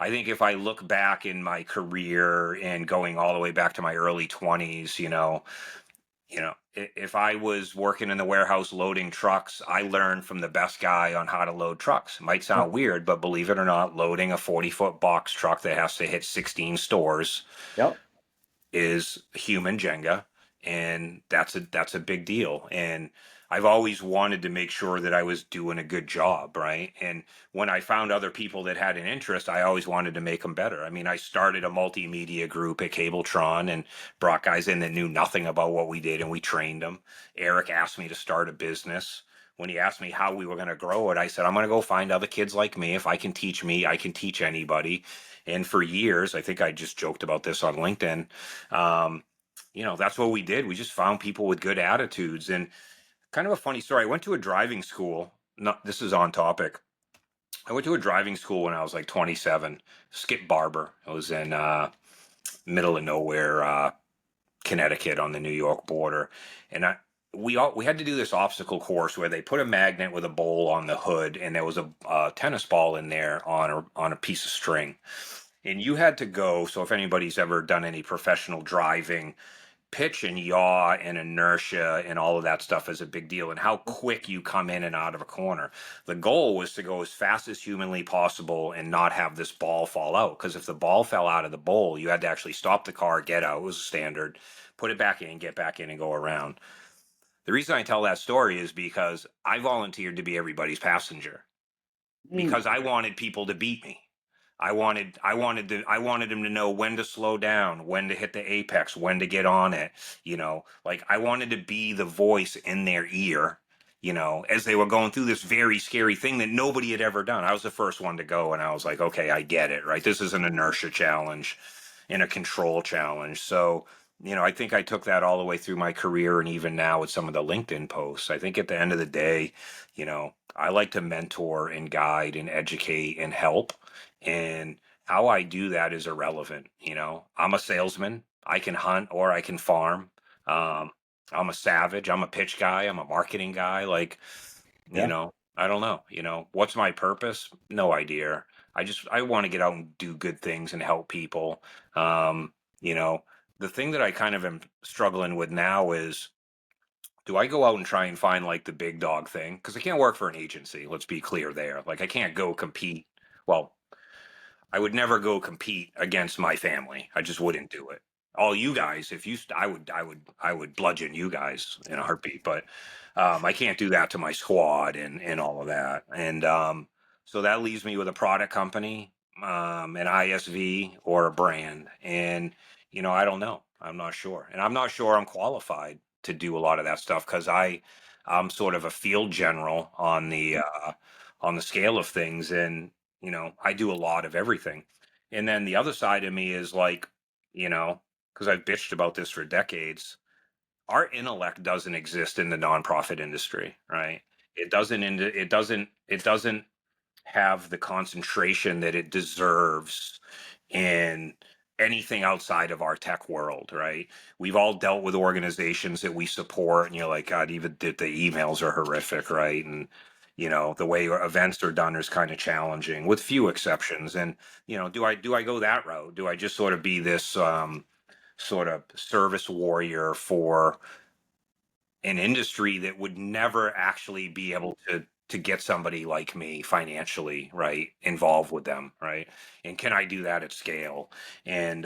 I think if I look back in my career and going all the way back to my early 20s, if I was working in the warehouse loading trucks, I learned from the best guy on how to load trucks. It might sound Yep. weird, but believe it or not, loading a 40-foot box truck that has to hit 16 stores Yep. is human Jenga, and that's a big deal. And I've always wanted to make sure that I was doing a good job, right? And when I found other people that had an interest, I always wanted to make them better. I mean, I started a multimedia group at Cabletron and brought guys in that knew nothing about what we did, and we trained them. Eric asked me to start a business. When he asked me how we were going to grow it, I said, I'm going to go find other kids like me. If I can teach me, I can teach anybody. And for years, I think I just joked about this on LinkedIn. Um, that's what we did. We just found people with good attitudes. And kind of a funny story. I went to a driving school. Not this is on topic. I went to a driving school when I was like 27. Skip Barber. I was in middle of nowhere, Connecticut on the New York border, and we had to do this obstacle course where they put a magnet with a bowl on the hood, and there was a tennis ball in there on a piece of string, and you had to go. So if anybody's ever done any professional driving, pitch and yaw and inertia and all of that stuff is a big deal, and how quick you come in and out of a corner. The goal was to go as fast as humanly possible and not have this ball fall out, because if the ball fell out of the bowl, you had to actually stop the car, get out. It was standard, put it back in, get back in, and go around. The reason I tell that story is because I volunteered to be everybody's passenger Mm. because I wanted people to beat me. I wanted them to know when to slow down, when to hit the apex, when to get on it. Like I wanted to be the voice in their ear, as they were going through this very scary thing that nobody had ever done. I was the first one to go, and I was like, okay, I get it, right? This is an inertia challenge and a control challenge. So, I think I took that all the way through my career, and even now with some of the LinkedIn posts. I think at the end of the day, I like to mentor and guide and educate and help, and how I do that is irrelevant. I'm a salesman. I can hunt or I can farm. Um, I'm a savage. I'm a pitch guy. I'm a marketing guy. Like, Yeah. I don't know. What's my purpose? No idea. I want to get out and do good things and help people. Um, you know, the thing that I kind of am struggling with now is, do I go out and try and find like the big dog thing? Because I can't work for an agency. Let's be clear there. Like I can't go compete. Well, I would never go compete against my family. I just wouldn't do it. All you guys, if you, I would bludgeon you guys in a heartbeat. But I can't do that to my squad and all of that. And so that leaves me with a product company, an ISV, or a brand. And I don't know. I'm not sure, and I'm not sure I'm qualified to do a lot of that stuff because I'm sort of a field general on the scale of things, and I do a lot of everything. And then the other side of me is like, because I've bitched about this for decades, our intellect doesn't exist in the nonprofit industry, right? It doesn't have the concentration that it deserves in anything outside of our tech world, right? We've all dealt with organizations that we support, and you're like, God, even the emails are horrific, right? And the way events are done is kind of challenging, with few exceptions. And do I go that route? Do I just sort of be this sort of service warrior for an industry that would never actually be able to to get somebody like me financially, right, involved with them, right? And can I do that at scale? And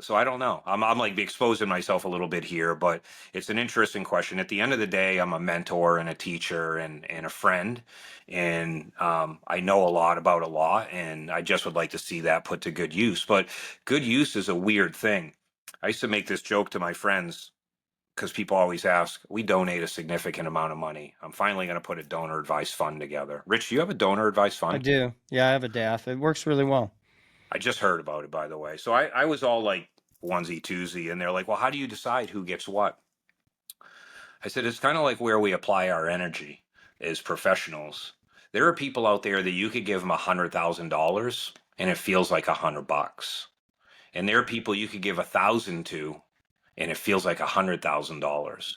so I don't know. I'm like exposing myself a little bit here, but it's an interesting question. At the end of the day, I'm a mentor and a teacher and a friend, and I know a lot about a lot, and I just would like to see that put to good use. But good use is a weird thing. I used to make this joke to my friends because people always ask, we donate a significant amount of money. I'm finally going to put a donor advised fund together. Rich, do you have a donor advised I fund? do. Yeah, I have a DAF. It works really well. I just heard about it, by the way. So I was all like onesie twosie, and they're like, well, how do you decide who gets what? I said, it's kind of like where we apply our energy as professionals. There are people out there that you could give them $100,000 and it feels like $100. And there are people you could give 1,000 to and it feels like $100,000.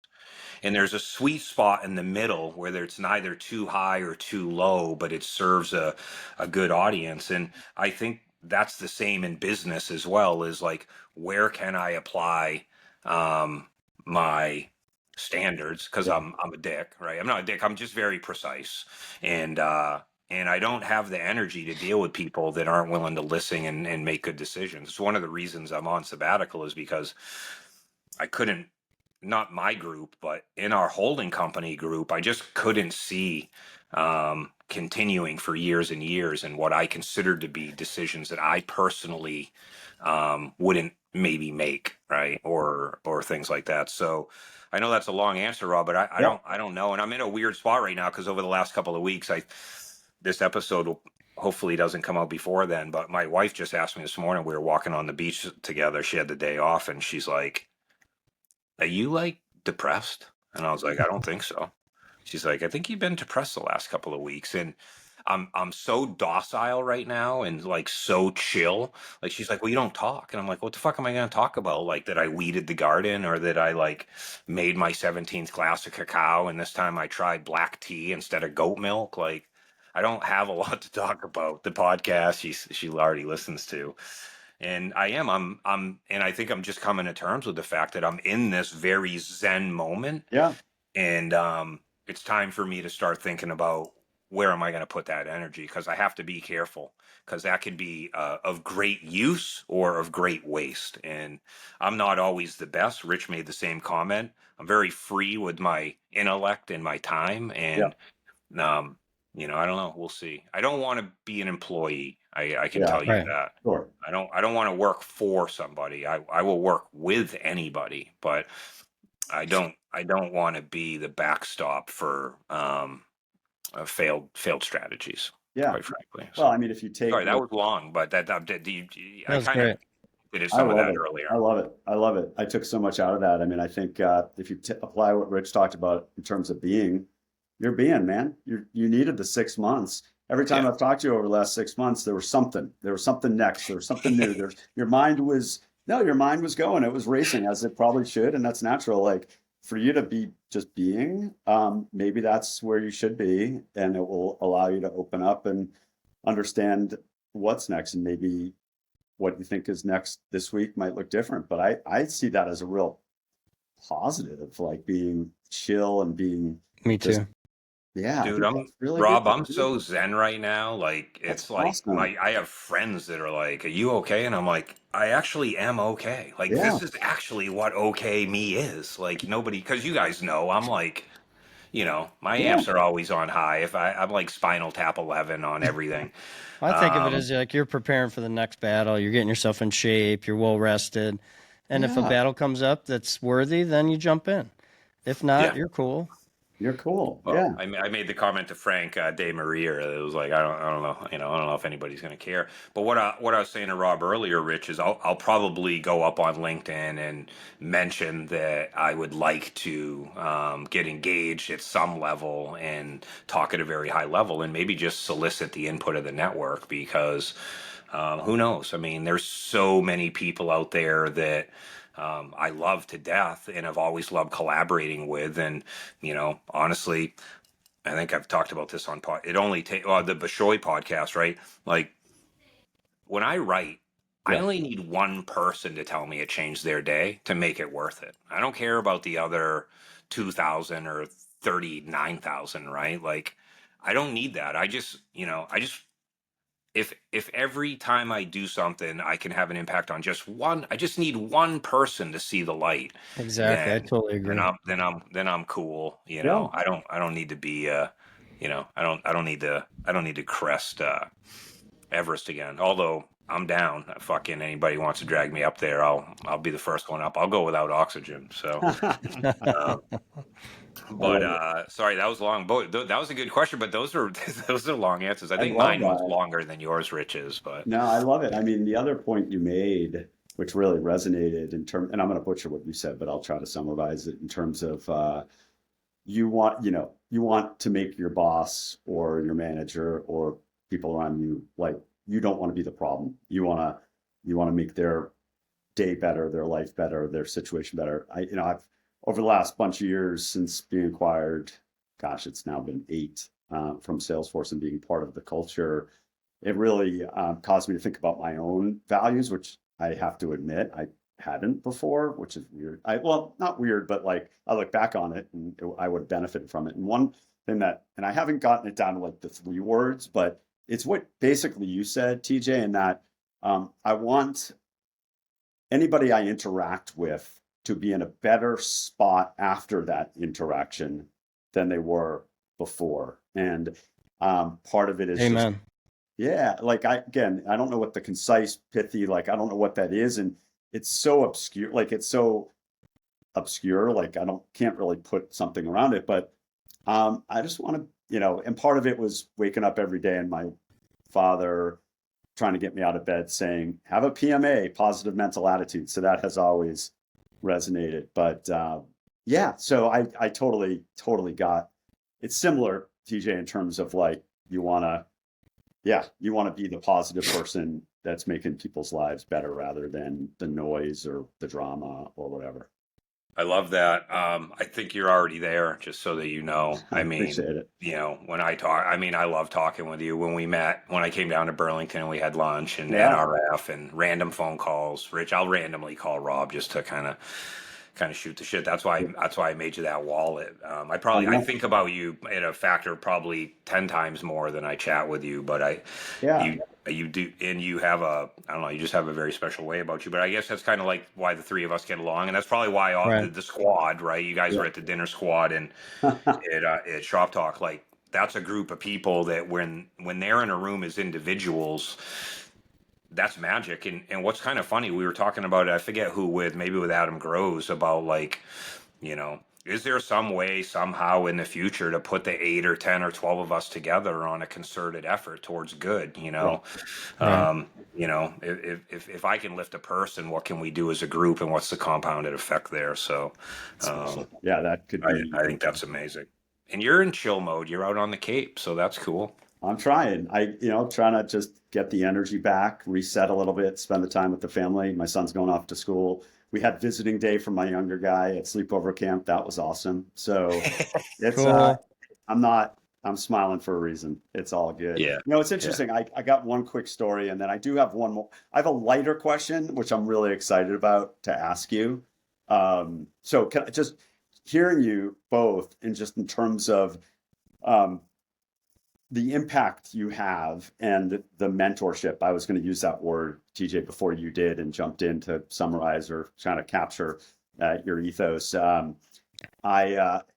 And there's a sweet spot in the middle where it's neither too high or too low, but it serves a good audience. And I think that's the same in business as well, is like, where can I apply my standards? Because Yeah. I'm a dick, right? I'm not a dick. I'm just very precise. And I don't have the energy to deal with people that aren't willing to listen and make good decisions. It's one of the reasons I'm on sabbatical, is because I couldn't, not my group, but in our holding company group, I just couldn't see continuing for years and years, and what I considered to be decisions that I personally wouldn't maybe make, right, or things like that. So I know that's a long answer, Rob, but Yeah. I don't know, and I'm in a weird spot right now because over the last couple of weeks, this episode will hopefully doesn't come out before then. But my wife just asked me this morning. We were walking on the beach together. She had the day off, and she's like, are you like depressed? And I was like, I don't think so. She's like, I think you've been depressed the last couple of weeks. And I'm so docile right now and like so chill. Like she's like, well, you don't talk. And I'm like, what the fuck am I going to talk about? Like that I weeded the garden, or that I like made my 17th glass of cacao and this time I tried black tea instead of goat milk. Like I don't have a lot to talk about. The podcast she already listens to. And and I think I'm just coming to terms with the fact that I'm in this very zen moment, Yeah. and it's time for me to start thinking about where am I going to put that energy, because I have to be careful, because that can be of great use or of great waste. And I'm not always the best. Rich made the same comment. I'm very free with my intellect and my time, Yeah. and um, I don't know. We'll see. I don't want to be an employee. I can Yeah. tell you Right. that. Sure. I don't want to work for somebody. I will work with anybody, but I don't want to be the backstop for failed strategies, Yeah. quite frankly. Well, I So mean, if you take sorry, that what was long, but That I was kind of great. did I some of love that it. I earlier. love it. I love it. I took so much out of that. I mean, I think if you apply what Rich talked about in terms of being, you're being, man. You needed the 6 months. Every time Yeah. I've talked to you over the last 6 months, there was something. There was something next. There was something new. There's your mind was no, your mind was going. It was racing as it probably should, and that's natural. Like for you to be just being, maybe that's where you should be, and it will allow you to open up and understand what's next, and maybe what you think is next this week might look different. But I see that as a real positive, like being chill and being Me just, too. yeah, I Dude, think that's really good Rob, to I'm do. so zen right now. Like That's it's like awesome. I have friends that are like, "Are you okay?" And I'm like, "I actually am okay." Like Yeah, this is actually what okay me is. Like nobody, because you guys know, I'm like, my yeah, amps are always on high. If I'm like Spinal Tap 11 on everything. I think of it Um, as like you're preparing for the next battle. You're getting yourself in shape. You're well rested. And if a yeah. battle comes up that's worthy, then you jump in. If not, yeah. you're cool. You're cool. Well, Yeah, I made the comment to Frank De Maria. It was like I don't know, I don't know if anybody's going to care. But what I was saying to Rob earlier, Rich, is I'll probably go up on LinkedIn and mention that I would like to get engaged at some level and talk at a very high level, and maybe just solicit the input of the network, because who knows? I mean, there's so many people out there that I love to death and have always loved collaborating with. And, honestly, I think I've talked about this on it only take the Bashoy podcast, right? Like when I write, I yeah, only need one person to tell me it changed their day to make it worth it. I don't care about the other 2,000 or 39,000, right? Like I don't need that. If every time I do something I can have an impact on just one, I just need one person to see the light, Exactly. I then totally then agree. I'm cool. Yeah. I don't need to be I don't need to crest Everest again. Although I'm down. Fucking anybody wants to drag me up there, I'll be the first one up. I'll go without oxygen. So uh, I but love it. sorry, that was long. That was a good question, but those are those are long answers. I I think love mine was that. longer than yours, Rich's, but No, I love it. I mean, the other point you made, which really resonated in terms, and I'm going to butcher what you said, but I'll try to summarize it in terms of you want to make your boss or your manager or people around you like you don't want to be the problem. You want to make their day better, their life better, their situation better. I've over the last bunch of years since being acquired, gosh, it's now been 8 from Salesforce and being part of the culture. It really caused me to think about my own values, which I have to admit I hadn't before, which is weird. Well, not weird, but like I look back on it and I would benefit from it. And one thing and I haven't gotten it down to like the 3 words, but it's what basically you said, TJ, and that I want anybody I interact with to be in a better spot after that interaction than they were before. And part of it is just, Amen. yeah, like I don't know what the concise, pithy, like, I don't know what that is. And it's so obscure, like, it's so obscure, like, can't really put something around it. But I just want to, and part of it was waking up every day and my father trying to get me out of bed saying, have a PMA, positive mental attitude. So that has always resonated. But yeah, so I totally got it's similar, TJ, in terms of like you want to be the positive person that's making people's lives better rather than the noise or the drama or whatever. I love that. I think you're already there, just so that you know. I I mean, appreciate it. when I talk, I mean, I love talking with you. When we met, when I came down to Burlington, we had lunch and Yeah. NRF and random phone calls. Rich, I'll randomly call Rob just to kind of shoot the shit. That's why I made you that wallet. I I know. think about you at a factor probably 10 times more than I chat with you, but Yeah. you do, and you have I don't know, you just have a very special way about you. But I guess that's kind of like why the three of us get along, and that's probably why Right. the squad, right? You guys Yeah. were at the dinner squad and at Shop Talk, like that's a group of people that when they're in a room as individuals, that's magic. And what's kind of funny, we were talking about it, I forget who with, maybe with Adam Groves, about like, is there some way somehow in the future to put the 8 or 10 or 12 of us together on a concerted effort towards good, Right. Right. if I can lift a person, what can we do as a group and what's the compounded effect there? So Special. Yeah, that could be. I think that's amazing. And you're in chill mode, you're out on the Cape, so that's cool. I'm trying. Trying to just get the energy back, reset a little bit, spend the time with the family. My son's going off to school. We had visiting day from my younger guy at sleepover camp. That was awesome. So it's Cool. I'm smiling for a reason. It's all good. Yeah. It's Yeah. interesting. I got one quick story and then I do have one more. I have a lighter question, which I'm really excited about to ask you. So can I just hearing you both and just in terms of um, the impact you have and the mentorship. I was going to use that word, TJ, before you did and jumped in to summarize or trying to capture your ethos.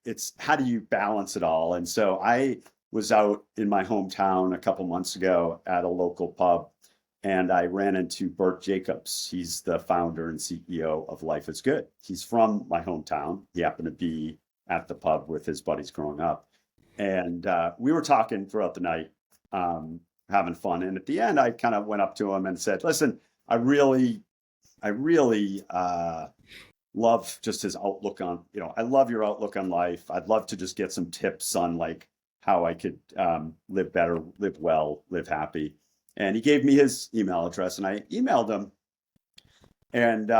It's how do you balance it all? And so I was out in my hometown a couple months ago at a local pub and I ran into Bert Jacobs. He's the founder and CEO of Life is Good. He's from my hometown. He happened to be at the pub with his buddies growing up. And we were talking throughout the night, having fun. And at the end, I kind of went up to him and said, listen, I really love just his outlook on, I love your outlook on life. I'd love to just get some tips on like how I could live better, live well, live happy. And he gave me his email address and I emailed him and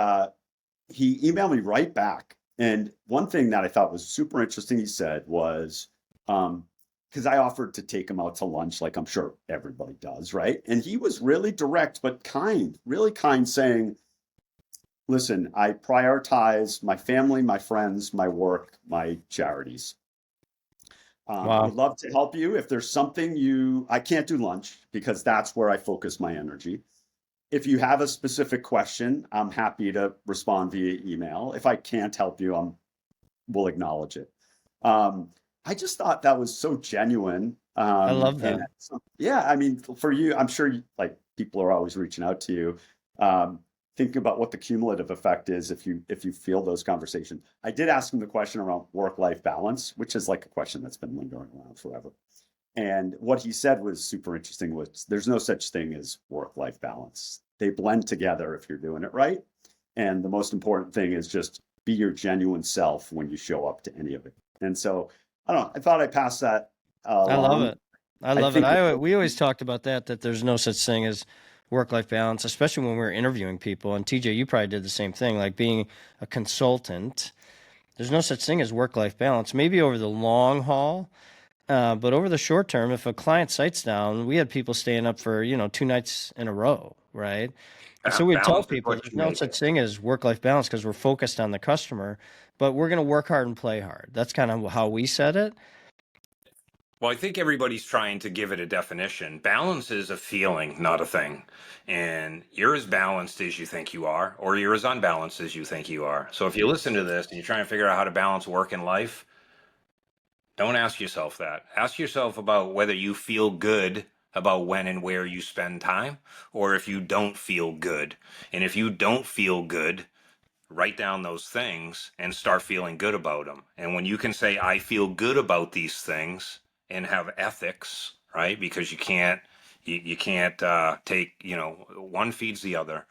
he emailed me right back. And one thing that I thought was super interesting, he said was, because I offered to take him out to lunch, like I'm sure everybody does, right? And he was really direct, but kind, really kind, saying, listen, I prioritize my family, my friends, my work, my charities. Would Wow. love to help you. If there's something I can't do lunch because that's where I focus my energy. If you have a specific question, I'm happy to respond via email. If I can't help you, we'll acknowledge it. Um, I just thought that was so genuine. I love And that. yeah, I mean, for you, I'm sure like people are always reaching out to you. Thinking about what the cumulative effect is if you feel those conversations. I did ask him the question around work-life balance, which is like a question that's been lingering around forever. And what he said was super interesting was there's no such thing as work-life balance. They blend together if you're doing it right. And the most important thing is just be your genuine self when you show up to any of it. And so I don't know, I thought I'd pass that I love along. it. I I love it. think We always talked about that there's no such thing as work-life balance, especially when we're interviewing people. And TJ, you probably did the same thing, like being a consultant. There's no such thing as work-life balance. Maybe over the long haul, but over the short term, if a client site's down, we had people staying up for, 2 nights in a row, right? And Yeah, so we'd tell balance is people what there's you no make such it. thing as work-life balance because we're focused on the customer, but we're going to work hard and play hard. That's kind of how we said it. Well, I think everybody's trying to give it a definition. Balance is a feeling, not a thing. And you're as balanced as you think you are, or you're as unbalanced as you think you are. So if you listen to this and you're trying to figure out how to balance work and life, don't ask yourself that. Ask yourself about whether you feel good about when and where you spend time, or if you don't feel good. And if you don't feel good, write down those things and start feeling good about them. And when you can say, I feel good about these things and have ethics, right? Because you can't take, one feeds the other.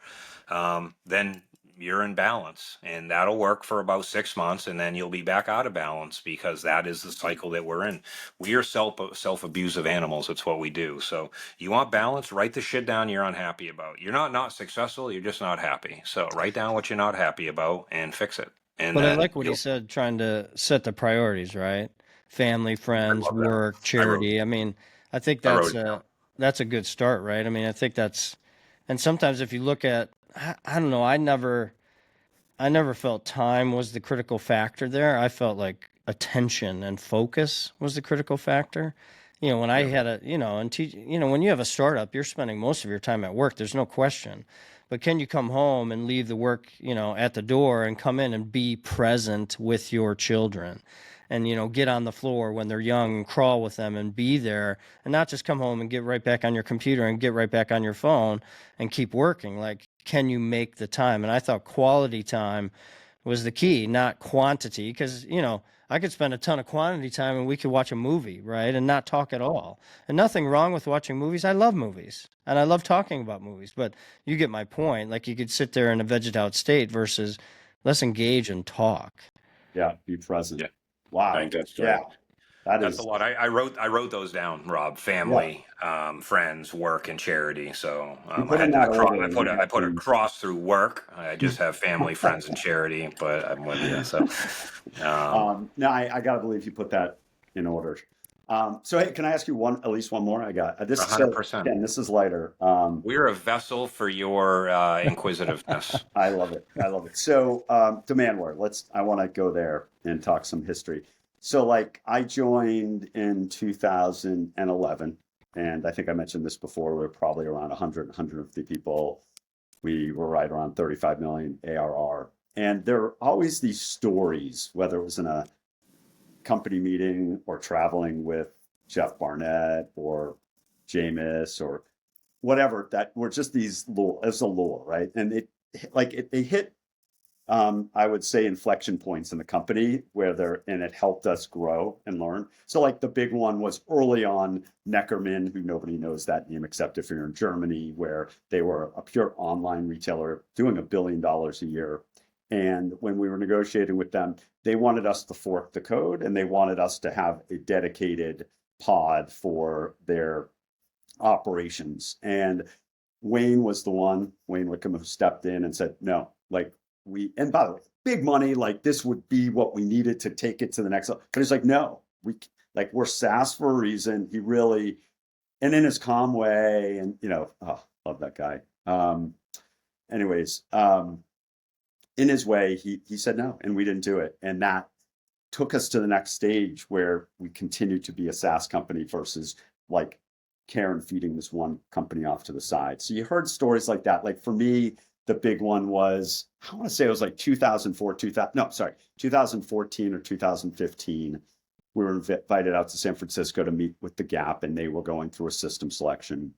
Then you're in balance, and that'll work for about 6 months, and then you'll be back out of balance because that is the cycle that we're in. We are self-abusive animals. It's what we do. So you want balance, write the shit down you're unhappy about. You're not successful, you're just not happy. So write down what you're not happy about and fix it. And But I then like what he you'll said, trying to set the priorities, right? Family, I friends, love that. work, I wrote charity. I mean, I think I wrote it down. that's a good start, right? I mean, I think that's, and sometimes if you look at, I don't know, I never felt time was the critical factor there. I felt like attention and focus was the critical factor. When I Yeah. had when you have a startup, you're spending most of your time at work. There's no question. But can you come home and leave the work, at the door and come in and be present with your children? And, get on the floor when they're young and crawl with them and be there and not just come home and get right back on your computer and get right back on your phone and keep working. Like, can you make the time? And I thought quality time was the key, not quantity, because I could spend a ton of quantity time and we could watch a movie, right, and not talk at all. And nothing wrong with watching movies. I love movies and I love talking about movies, but you get my point. Like, you could sit there in a vegged out state versus let's engage and talk. yeah, be present. Yeah, I Wow. think that's Yeah, right. that That's a is, lot. I wrote those down, Rob. yeah. Family, friends, work, and charity. So You I put had in to that order and you I get put a the, cross through work. I just have family, friends, and charity. But I'm with you. So um, no, I gotta believe you put that in order. So hey, can I ask you at least one more? I got this. So 100%. again, this is lighter. We're a vessel for your inquisitiveness. I love it. I love it. So, Demandware, I want to go there and talk some history. So, like, I joined in 2011, and I think I mentioned this before. We were probably around 100, 150 people. We were right around 35 million ARR. And there are always these stories, whether it was in a company meeting or traveling with Jeff Barnett or Jameis or whatever, that were just these lore as a lore, right? And they hit I would say inflection points in the company where it helped us grow and learn. So like the big one was early on Neckerman, who nobody knows that name except if you're in Germany, where they were a pure online retailer doing $1 billion a year. And when we were negotiating with them, they wanted us to fork the code and they wanted us to have a dedicated pod for their operations. And Wayne Wickham, who stepped in and said, no, like and by the way, big money, like this would be what we needed to take it to the next level. But he's like, no, we're SaaS for a reason. He really, and in his calm way, and, love that guy. Anyways, in his way, he said no, and we didn't do it. And that took us to the next stage where we continued to be a SaaS company versus like Karen feeding this one company off to the side. So you heard stories like that. Like for me, the big one was, I want to say it was like 2014 or 2015. We were invited out to San Francisco to meet with the Gap, and they were going through a system selection.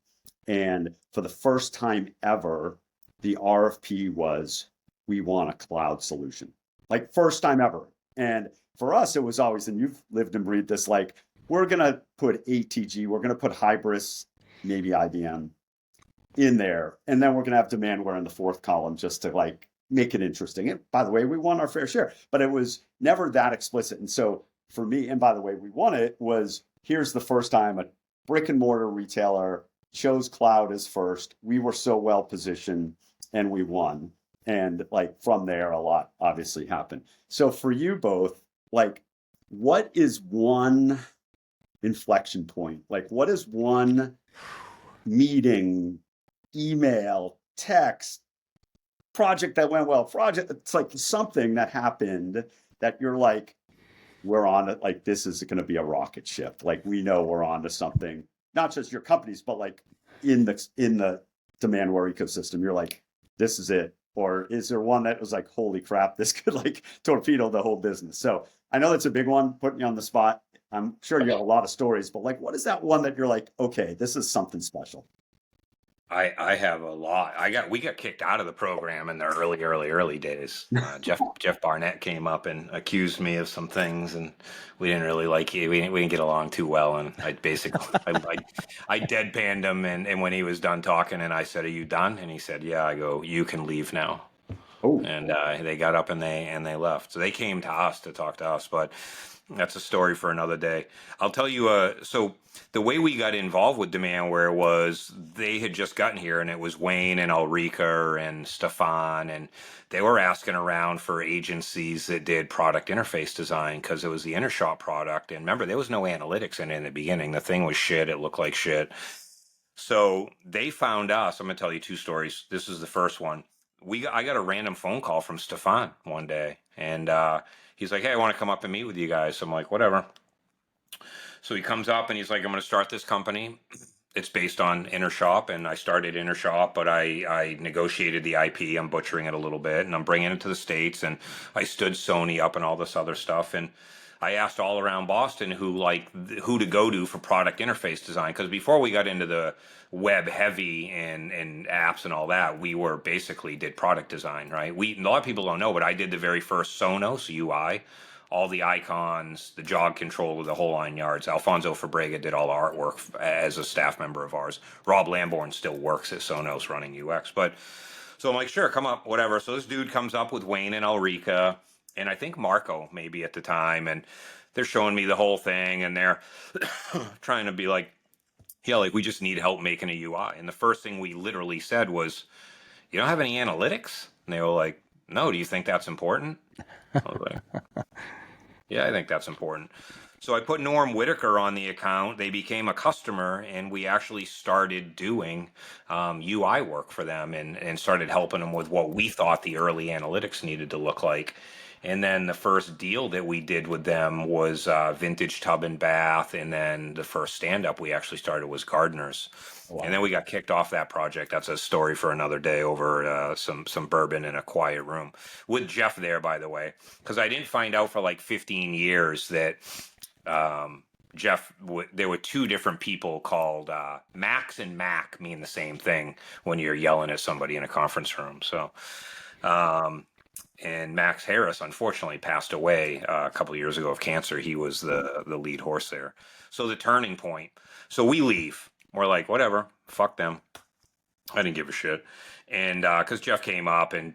And for the first time ever, the RFP was, we want a cloud solution. Like first time ever. And for us, it was always, and you've lived and breathed this, like, we're going to put ATG, we're going to put Hybris, maybe IBM in there. And then we're going to have Demandware in the fourth column just to like make it interesting. And by the way, we won our fair share, but it was never that explicit. And so for me, and by the way, we won it, was here's the first time a brick and mortar retailer chose cloud as first. We were so well positioned and we won. And like from there, a lot obviously happened. So for you both, like, what is one inflection point? Like, what is one meeting, email, text, project that went well, it's like something that happened that you're like, we're on it, like this is going to be a rocket ship. Like we know we're on to something, not just your companies, but like in the Demandware ecosystem, you're like, this is it. Or is there one that was like, holy crap, this could like torpedo the whole business? So I know that's a big one, putting you on the spot. I'm sure you have a lot of stories, but like, what is that one that you're like, okay, this is something special? I have a lot. We got kicked out of the program in the early days. Jeff Barnett came up and accused me of some things, and we didn't really like it. We didn't get along too well, and I basically I deadpanned him, and when he was done talking, and I said, "Are you done?" And he said, "Yeah." I go, "You can leave now." Oh, And they got up and they left. So they came to us to talk to us, but that's a story for another day. I'll tell you. So the way we got involved with Demandware was they had just gotten here, and it was Wayne and Ulrika and Stefan, and they were asking around for agencies that did product interface design because it was the Intershop product. And remember, there was no analytics in it in the beginning. The thing was shit. It looked like shit. So they found us. I'm gonna tell you two stories. This is the first one. I got a random phone call from Stefan one day, and he's like, "Hey, I want to come up and meet with you guys." So I'm like, "Whatever." So he comes up and he's like, "I'm going to start this company. It's based on Intershop, and I started Intershop, but I negotiated the IP. I'm butchering it a little bit, and I'm bringing it to the States, and I stood Sony up and all this other stuff, and I asked all around Boston who to go to for product interface design, because before we got into the web heavy and apps and all that, we were basically did product design, right? A lot of people don't know, but I did the very first Sonos UI, all the icons, the jog controller, the whole 9 yards. Alfonso Fabrega did all the artwork as a staff member of ours. Rob Lamborn still works at Sonos running UX, but so I'm like, sure, come up, whatever. So this dude comes up with Wayne and Ulrika, and I think Marco maybe at the time, and they're showing me the whole thing, and they're trying to be like, yeah, like we just need help making a UI. And the first thing we literally said was, "You don't have any analytics?" And they were like, "No, do you think that's important?" I was like, "Yeah, I think that's important." So I put Norm Whitaker on the account. They became a customer, and we actually started doing UI work for them, and started helping them with what we thought the early analytics needed to look like. And then the first deal that we did with them was Vintage Tub and Bath. And then the first stand-up we actually started was Gardeners. wow. And then we got kicked off that project. That's a story for another day over some bourbon in a quiet room. With Jeff there, by the way. Because I didn't find out for like 15 years that Jeff, there were two different people called Max and Mac mean the same thing when you're yelling at somebody in a conference room. So... and Max Harris unfortunately passed away a couple of years ago of cancer. He was the lead horse there. So the turning point. So we leave. We're like, whatever, fuck them. I didn't give a shit. And because Jeff came up and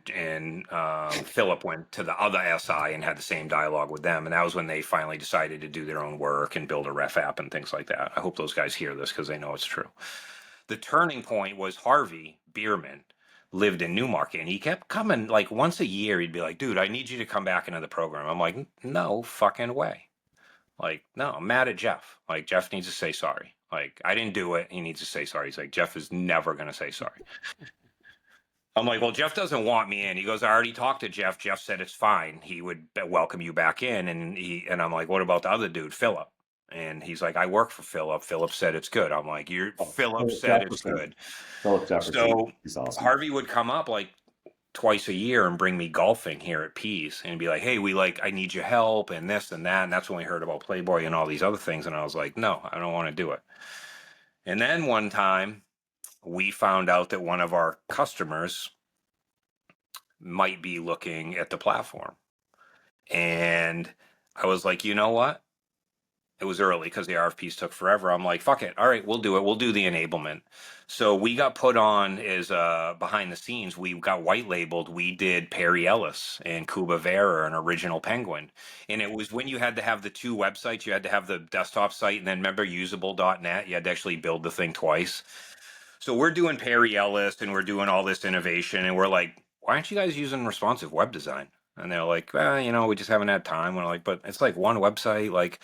Philip went to the other SI and had the same dialogue with them. And that was when they finally decided to do their own work and build a ref app and things like that. I hope those guys hear this because they know it's true. The turning point was Harvey Bierman lived in Newmarket, and he kept coming like once a year. He'd be like, "Dude, I need you to come back into the program." I'm like, "No fucking way." Like, no, I'm mad at Jeff. Like, Jeff needs to say sorry. Like, I didn't do it. He needs to say sorry. He's like, Jeff is never going to say sorry. I'm like, well, Jeff doesn't want me in. He goes, I already talked to Jeff. Jeff said it's fine. He would welcome you back in. And I'm like, what about the other dude, Philip? And he's like, I work for Philip. Philip said it's good. I'm like, Oh, Philip Philip said it's Jefferson. good. Philip Jefferson. So He's awesome. Harvey would come up like twice a year and bring me golfing here at Peace and be like, hey, I need your help and this and that. And that's when we heard about Playboy and all these other things. And I was like, no, I don't want to do it. And then one time we found out that one of our customers might be looking at the platform. And I was like, you know what? It was early because the RFPs took forever. I'm like, fuck it. All right, we'll do it. We'll do the enablement. So we got put on as behind the scenes. We got white labeled. We did Perry Ellis and Cuba Vera, an original Penguin. And it was when you had to have the two websites. You had to have the desktop site and then remember usable.net. You had to actually build the thing twice. So we're doing Perry Ellis and we're doing all this innovation. And we're like, why aren't you guys using responsive web design? And they're like, well, we just haven't had time. We're like, but it's like one website. Like,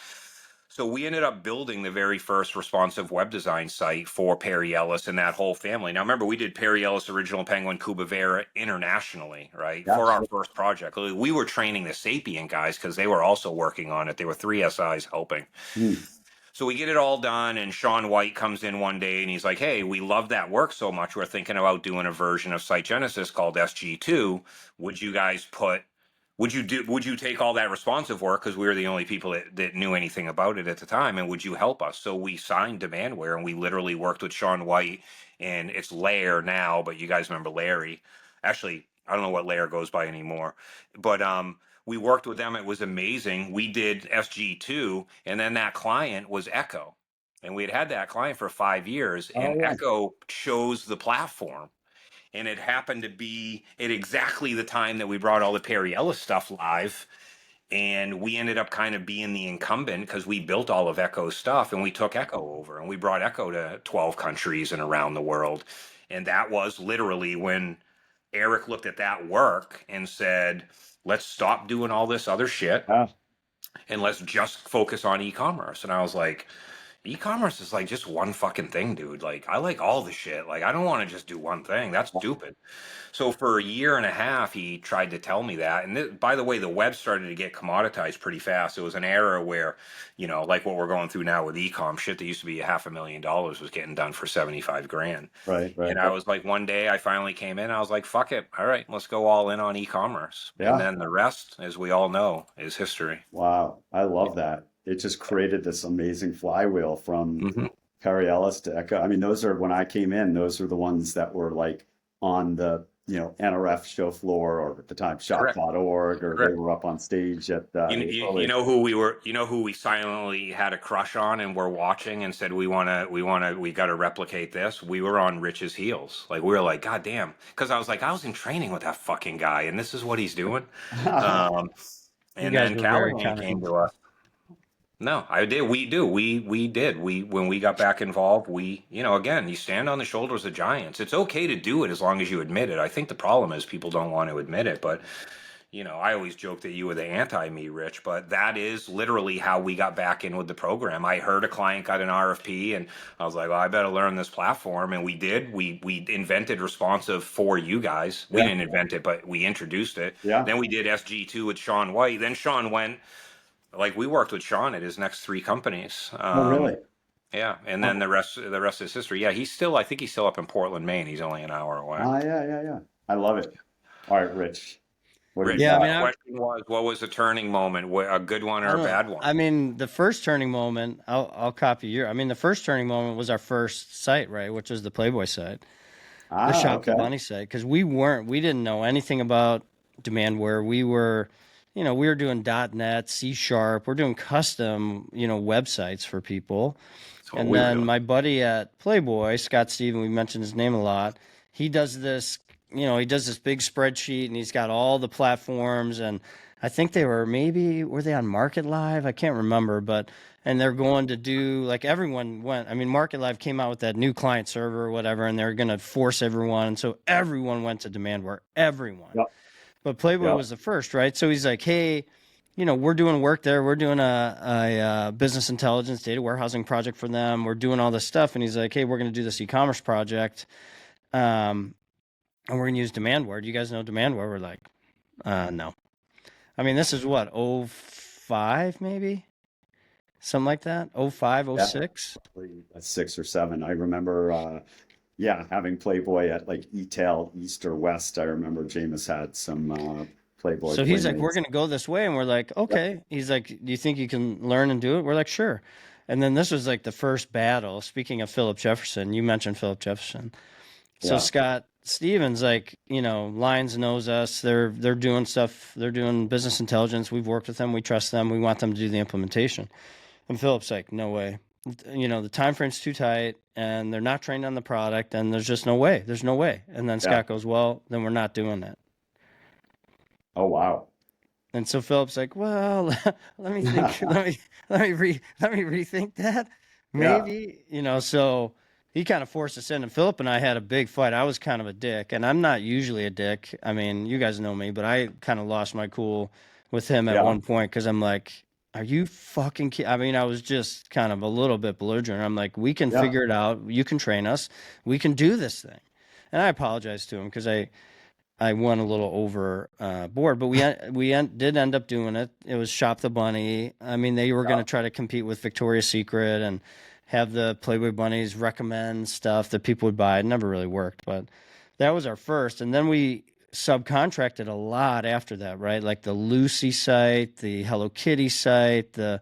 so we ended up building the very first responsive web design site for Perry Ellis and that whole family. Now, remember, we did Perry Ellis, Original Penguin, Cuba Vera internationally, right? Yeah, for our sure. first project. We were training the Sapient guys because they were also working on it. There were 3 SIs helping. So we get it all done, and Sean White comes in one day and he's like, hey, we love that work so much. We're thinking about doing a version of Site Genesis called SG2. Would you guys would you take all that responsive work because we were the only people that knew anything about it at the time, and would you help us? So we signed Demandware and we literally worked with Sean White, and it's Lair now, but you guys remember Larry. Actually, I don't know what Lair goes by anymore, but we worked with them. It was amazing. We did SG2, and then that client was Echo, and we had that client for 5 years, and Oh, yeah. Echo chose the platform. And it happened to be at exactly the time that we brought all the Perry Ellis stuff live. And we ended up kind of being the incumbent because we built all of Echo's stuff and we took Echo over and we brought Echo to 12 countries and around the world. And that was literally when Eric looked at that work and said, let's stop doing all this other shit and let's just focus on e-commerce. And I was like, e-commerce is like just one fucking thing, dude. Like, I like all the shit. Like, I don't want to just do one thing. That's stupid. So for a year and a half, he tried to tell me that. And by the way, the web started to get commoditized pretty fast. It was an era where, like what we're going through now with e-com, shit that used to be $500,000 was getting done for 75 grand. Right. And I was like, one day I finally came in, I was like, fuck it. All right, let's go all in on e-commerce. Yeah. And then the rest, as we all know, is history. Wow. I love that. It just created this amazing flywheel from Perry Ellis to Echo. I mean, those are, when I came in, those are the ones that were like on the, NRF show floor, or at the time shop.org, or they were up on stage at you know who we silently had a crush on and were watching and said we got to replicate this. We were on Rich's heels. Like, we were like, god damn, because I was in training with that fucking guy and this is what he's doing. And then Callahan came to us. No, I did. We did. When we got back involved, again, you stand on the shoulders of giants. It's okay to do it as long as you admit it. I think the problem is people don't want to admit it. But, I always joke that you were the anti-me, Rich, but that is literally how we got back in with the program. I heard a client got an RFP and I was like, well, I better learn this platform. And we did. We invented responsive for you guys. We didn't invent it, but we introduced it. Yeah. Then we did SG2 with Sean White. Then Sean went. Like, we worked with Sean at his next 3 companies. Oh, really? Yeah, and then the rest is history. Yeah, I think he's still up in Portland, Maine. He's only an hour away. Yeah. I love it. All right, Rich. Rich, the question was, what was the turning moment? A good one or a bad one? I mean, the first turning moment, I'll copy the first turning moment was our first site, right? Which was the Playboy site, the Shop the Bunny site. Because we didn't know anything about Demandware. We were doing .NET, C#. We're doing custom, websites for people. And then my buddy at Playboy, Scott Steven, we mentioned his name a lot. He does this, big spreadsheet and he's got all the platforms. And I think were they on Market Live? I can't remember, and they're going to do, like, everyone went. I mean, Market Live came out with that new client server or whatever, and they're going to force everyone. And so everyone went to Demandware, everyone. Yep. But Playboy was the first, right? So he's like, hey, we're doing work there. We're doing a business intelligence data warehousing project for them. We're doing all this stuff. And he's like, hey, we're going to do this e-commerce project. and we're going to use Demandware. Do you guys know Demandware? We're like, no. I mean, this is what, 05 maybe? Something like that? 05, Yeah, 06? probably a 6 or 7. I remember, yeah, having Playboy at like E-Tail, East or West. I remember Jameis had some Playboy So he's like, we're Playmates. going to go this way. And we're like, Yep. okay. He's like, do you think you can learn and do it? We're like, sure. And then this was like the first battle. Speaking of Philip Jefferson, you mentioned Philip Jefferson. So Yeah. Scott Stevens, like, Lions knows us. They're doing stuff. They're doing business intelligence. We've worked with them. We trust them. We want them to do the implementation. And Philip's like, no way. The time frame's too tight, and they're not trained on the product, and there's just no way. There's no way. And then Yeah. Scott goes, well, then we're not doing it. Oh, wow. And so Philip's like, well, let me think. Let me rethink that. Yeah. Maybe, So he kind of forced us in, and Philip and I had a big fight. I was kind of a dick, and I'm not usually a dick. I mean, you guys know me, but I kind of lost my cool with him at Yeah. one point because I'm like, are you fucking kidding? I mean, I was just kind of a little bit belligerent. I'm like, we can Yeah. figure it out. You can train us. We can do this thing. And I apologized to him because I went a little over board, but did end up doing it. It was Shop the Bunny. I mean, they were going to try to compete with Victoria's Secret and have the Playboy bunnies recommend stuff that people would buy. It never really worked, but that was our first. And then we subcontracted a lot after that, right? Like the Lucy site, the Hello Kitty site, the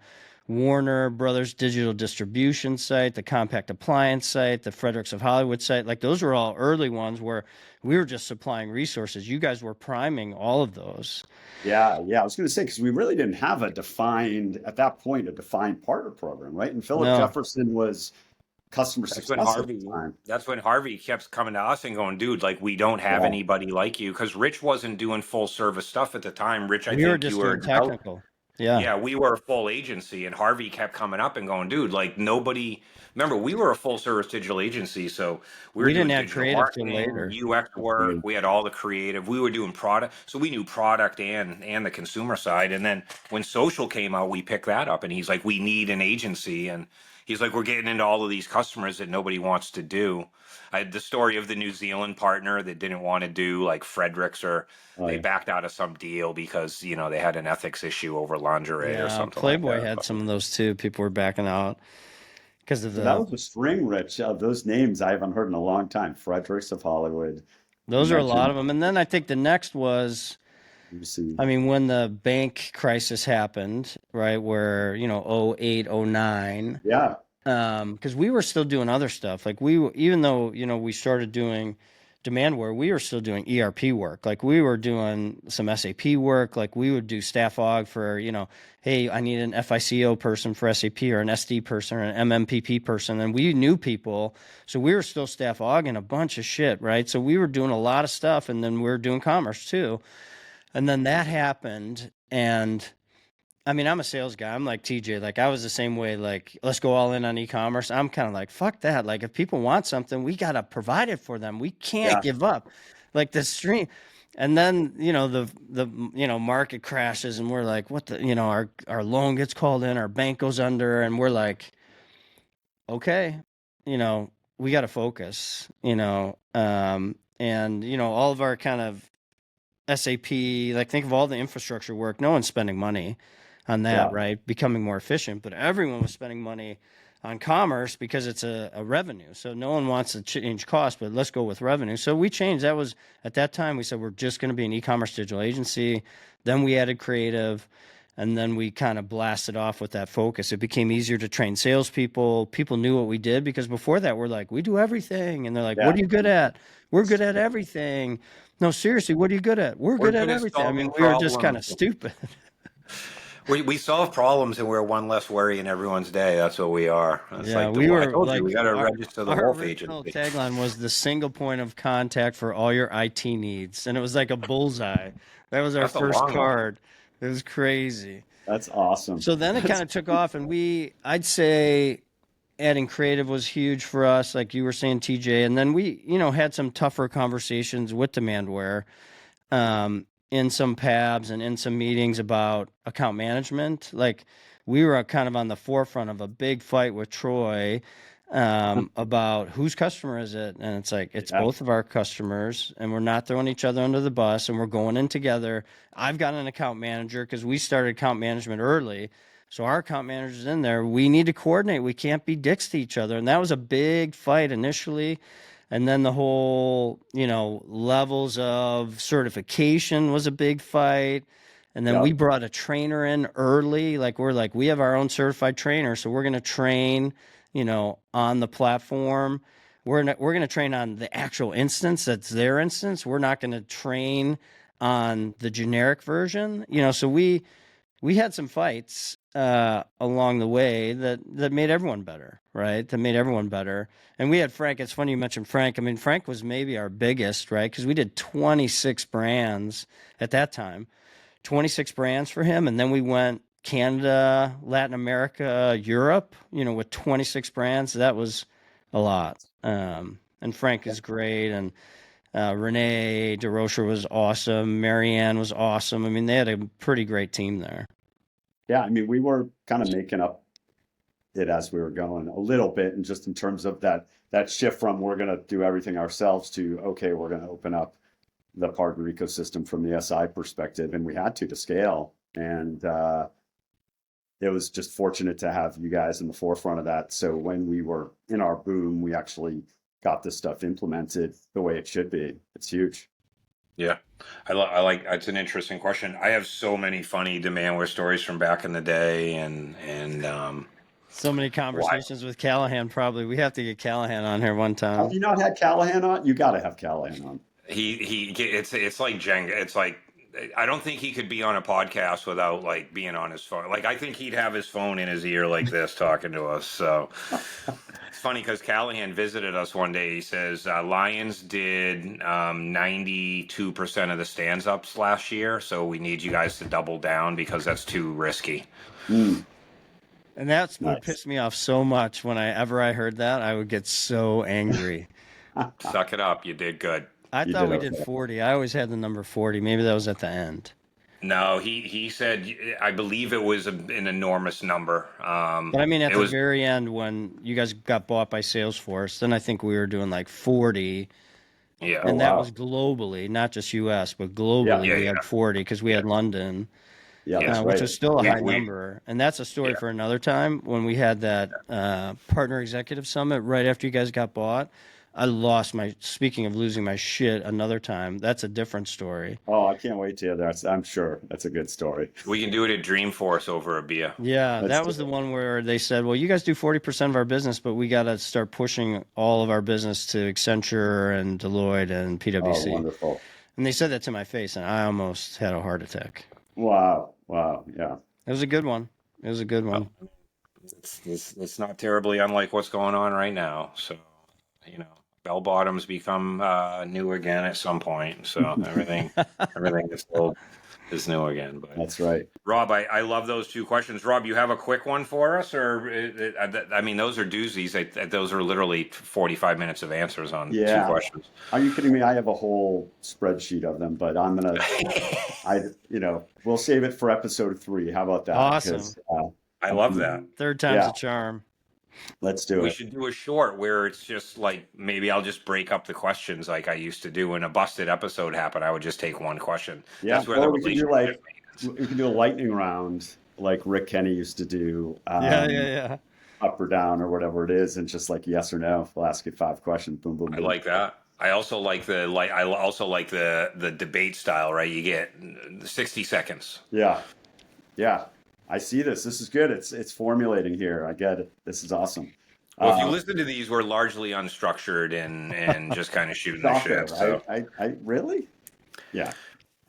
Warner Brothers digital distribution site, the Compact Appliance site, the Fredericks of Hollywood site. Like those were all early ones where we were just supplying resources. You guys were priming all of those. Yeah. Yeah. I was going to say, because we really didn't have at that point, a defined partner program, right? And Philip No, Jefferson was customer That's when success at the Harvey. time. That's when Harvey kept coming to us and going, "Dude, like we don't have Yeah. anybody like you." Because Rich wasn't doing full service stuff at the time. Rich, I we were think you just were doing a developer. technical. Yeah. Yeah, we were a full agency, and Harvey kept coming up and going, "Dude, like nobody." Remember, we were a full service digital agency, so we were We didn't doing have digital creative till marketing, later. UX work. Absolutely. We had all the creative. We were doing product, so we knew product and the consumer side. And then when social came out, we picked that up. And he's like, "We need an agency," and he's like, "We're getting into all of these customers that nobody wants to do." I had the story of the New Zealand partner that didn't want to do like Fredericks, or Oh, they yeah. backed out of some deal because they had an ethics issue over lingerie or Yeah. something like Playboy that. had But some of those too. People were backing out because of So that the, was a string, Rich, of those names I haven't heard in a long time. Fredericks of Hollywood. You those are a lot mentioned of them. And then I think the next was, UC. I mean, when the bank crisis happened, right, where, 08, 09, Yeah. because we were still doing other stuff. Like even though, we started doing Demandware, we were still doing ERP work. Like we were doing some SAP work. Like we would do staff aug for, hey, I need an FICO person for SAP or an SD person or an MMPP person. And we knew people. So we were still staff auging a bunch of shit, right? So we were doing a lot of stuff, and then we were doing commerce too. And then that happened, and I mean, I'm a sales guy. I'm like TJ. Like I was the same way. Like let's go all in on e-commerce. I'm kind of like fuck that. Like if people want something, we gotta provide it for them. We can't Yeah. give up. Like the stream, and then the market crashes, and we're like, what the our loan gets called in, our bank goes under, and we're like, okay, we got to focus. And all of our kind of SAP, like think of all the infrastructure work. No one's spending money on that, Yeah. right? Becoming more efficient, but everyone was spending money on commerce because it's a revenue. So no one wants to change cost, but let's go with revenue. So we changed. That was at that time we said we're just going to be an e-commerce digital agency. Then we added creative, and then we kind of blasted off with that focus. It became easier to train salespeople. People knew what we did because before that we're like, we do everything, and they're like, Yeah. what are you good at? We're good at everything. No, seriously, what are you good at? We're we're good at good at everything. I mean, solving we were just kind of problems. stupid. We solve problems and we're one less worry in everyone's day. That's what we are. It's Yeah, like we I were told you, we like got to register the our wolf original agency. tagline was the single point of contact for all your IT needs, and it was like a bullseye. That was our That's a first long one. card. It was crazy. That's awesome. So then it kind of took off, and I'd say adding creative was huge for us, like you were saying, TJ. And then we, had some tougher conversations with Demandware, in some pabs and in some meetings about account management. Like we were kind of on the forefront of a big fight with Troy, about whose customer is it, and it's like it's Yeah. both of our customers, and we're not throwing each other under the bus, and we're going in together. I've got an account manager because we started account management early, so our account manager's in there. We need to coordinate. We can't be dicks to each other, and that was a big fight initially. And then the whole, levels of certification was a big fight. And then we Yep. brought a trainer in early. Like we have our own certified trainer, so we're going to train, on the platform. We're going to train on the actual instance that's their instance. We're not going to train on the generic version. So we had some fights along the way that made everyone better, right? That made everyone better. And we had Frank. It's funny you mentioned Frank. I mean, Frank was maybe our biggest, right? Because we did 26 brands at that time, 26 brands for him. And then we went Canada, Latin America, Europe, with 26 brands. That was a lot. And Frank is great. And Renee DeRocher was awesome. Marianne was awesome. I mean, they had a pretty great team there. Yeah, I mean, we were kind of making up it as we were going a little bit, and just in terms of that shift from we're going to do everything ourselves to okay, we're going to open up the partner ecosystem from the SI perspective, and we had to scale. And it was just fortunate to have you guys in the forefront of that. So when we were in our boom, we actually got this stuff implemented the way it should be. It's huge. Yeah, I like. It's an interesting question. I have so many funny Demandware stories from back in the day, and so many conversations with Callahan. Probably we have to get Callahan on here one time. Have you not had Callahan on? You got to have Callahan on. It's like Jenga. It's like I don't think he could be on a podcast without like being on his phone. Like I think he'd have his phone in his ear like this talking to us. So it's funny because Callahan visited us one day. He says Lions did 92% of the stands ups last year, so we need you guys to double down because that's too risky. Mm. And that's what pissed me off so much. Whenever I heard that, I would get so angry. Suck it up. You did good. I thought we did 40. I always had the number 40. Maybe that was at the end. No, he said, I believe it was an enormous number. But I mean, at the very end, when you guys got bought by Salesforce, then I think we were doing like 40. Yeah. And that was globally, not just US, but globally we had 40 because we had London. Yeah, that's which right. was still a high number. And that's a story for another time. When we had that partner executive summit right after you guys got bought, I lost speaking of losing my shit another time, that's a different story. Oh, I can't wait to hear that. I'm sure that's a good story. We can do it at Dreamforce over a beer. Yeah, that was the one where they said, well, you guys do 40% of our business, but we got to start pushing all of our business to Accenture and Deloitte and PwC. Oh, wonderful. And they said that to my face, and I almost had a heart attack. Wow. Yeah. It was a good one. It's not terribly unlike what's going on right now. So, bell bottoms become new again at some point. So everything is new again. But that's right. Rob, I love those two questions. Rob, you have a quick one for us, or I mean, those are doozies. Those are literally 45 minutes of answers on two questions. Are you kidding me? I have a whole spreadsheet of them, but I'm gonna, we'll save it for episode 3. How about that? Awesome. I love that. Third time's a charm. Let's do it. We should do a short where it's just like, maybe I'll just break up the questions like I used to do. When a busted episode happened, I would just take one question. Yeah, that's where we can do a lightning round like Rick Kenny used to do. Yeah. Up or down or whatever it is, and just like yes or no. We'll ask you 5 questions. Boom, boom, boom. I like that. I also like the debate style, right? You get 60 seconds. Yeah. I see this. This is good. It's formulating here. I get it. This is awesome. Well, if you listen to these, we're largely unstructured and just kind of shooting the shit. So. I really? Yeah.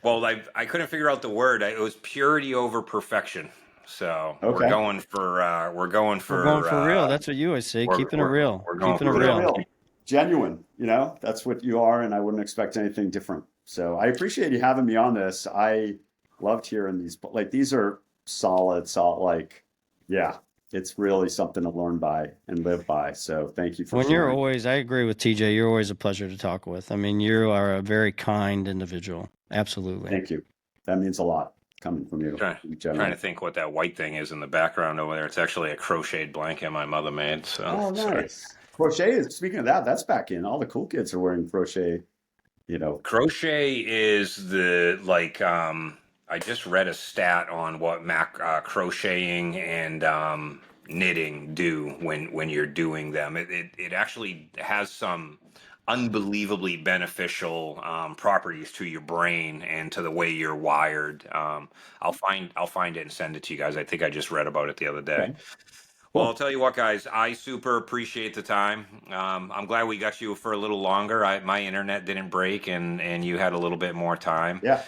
Well, I couldn't figure out the word. It was purity over perfection. So we're going for real. That's what you always say. Keeping it real. Keeping it real. Genuine. That's what you are, and I wouldn't expect anything different. So I appreciate you having me on this. I loved hearing these. Like these are solid. It's really something to learn by and live by. So thank you for sharing. I agree with TJ. You're always a pleasure to talk with. I mean, you are a very kind individual. Absolutely. Thank you. That means a lot. coming from you Trying, in trying general. to think what that white thing is in the background over there. It's actually a crocheted blanket my mother made. So Oh, sorry. nice. Crochet is, speaking of that, that's back in. All the cool kids are wearing crochet, you know. Crochet is the like I just read a stat on what crocheting and knitting do when you're doing them. It actually has some unbelievably beneficial properties to your brain and to the way you're wired. I'll find it and send it to you guys. I think I just read about it the other day. Okay, Well, I'll cool. tell you what, guys, I super appreciate the time. I'm glad we got you for a little longer. My internet didn't break and you had a little bit more time. Yeah.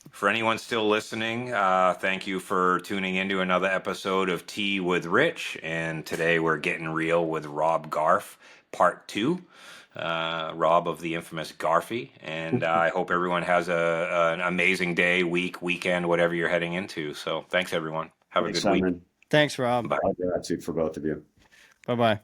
For anyone still listening, thank you for tuning into another episode of Tea with Rich. And today we're getting real with Rob Garf, part 2. Rob of the infamous Garfy. And I hope everyone has an amazing day, weekend, whatever you're heading into. So thanks, everyone. Have a Thanks, good week. Simon. Thanks, Rob. Bye. All gratitude for both of you. Bye bye.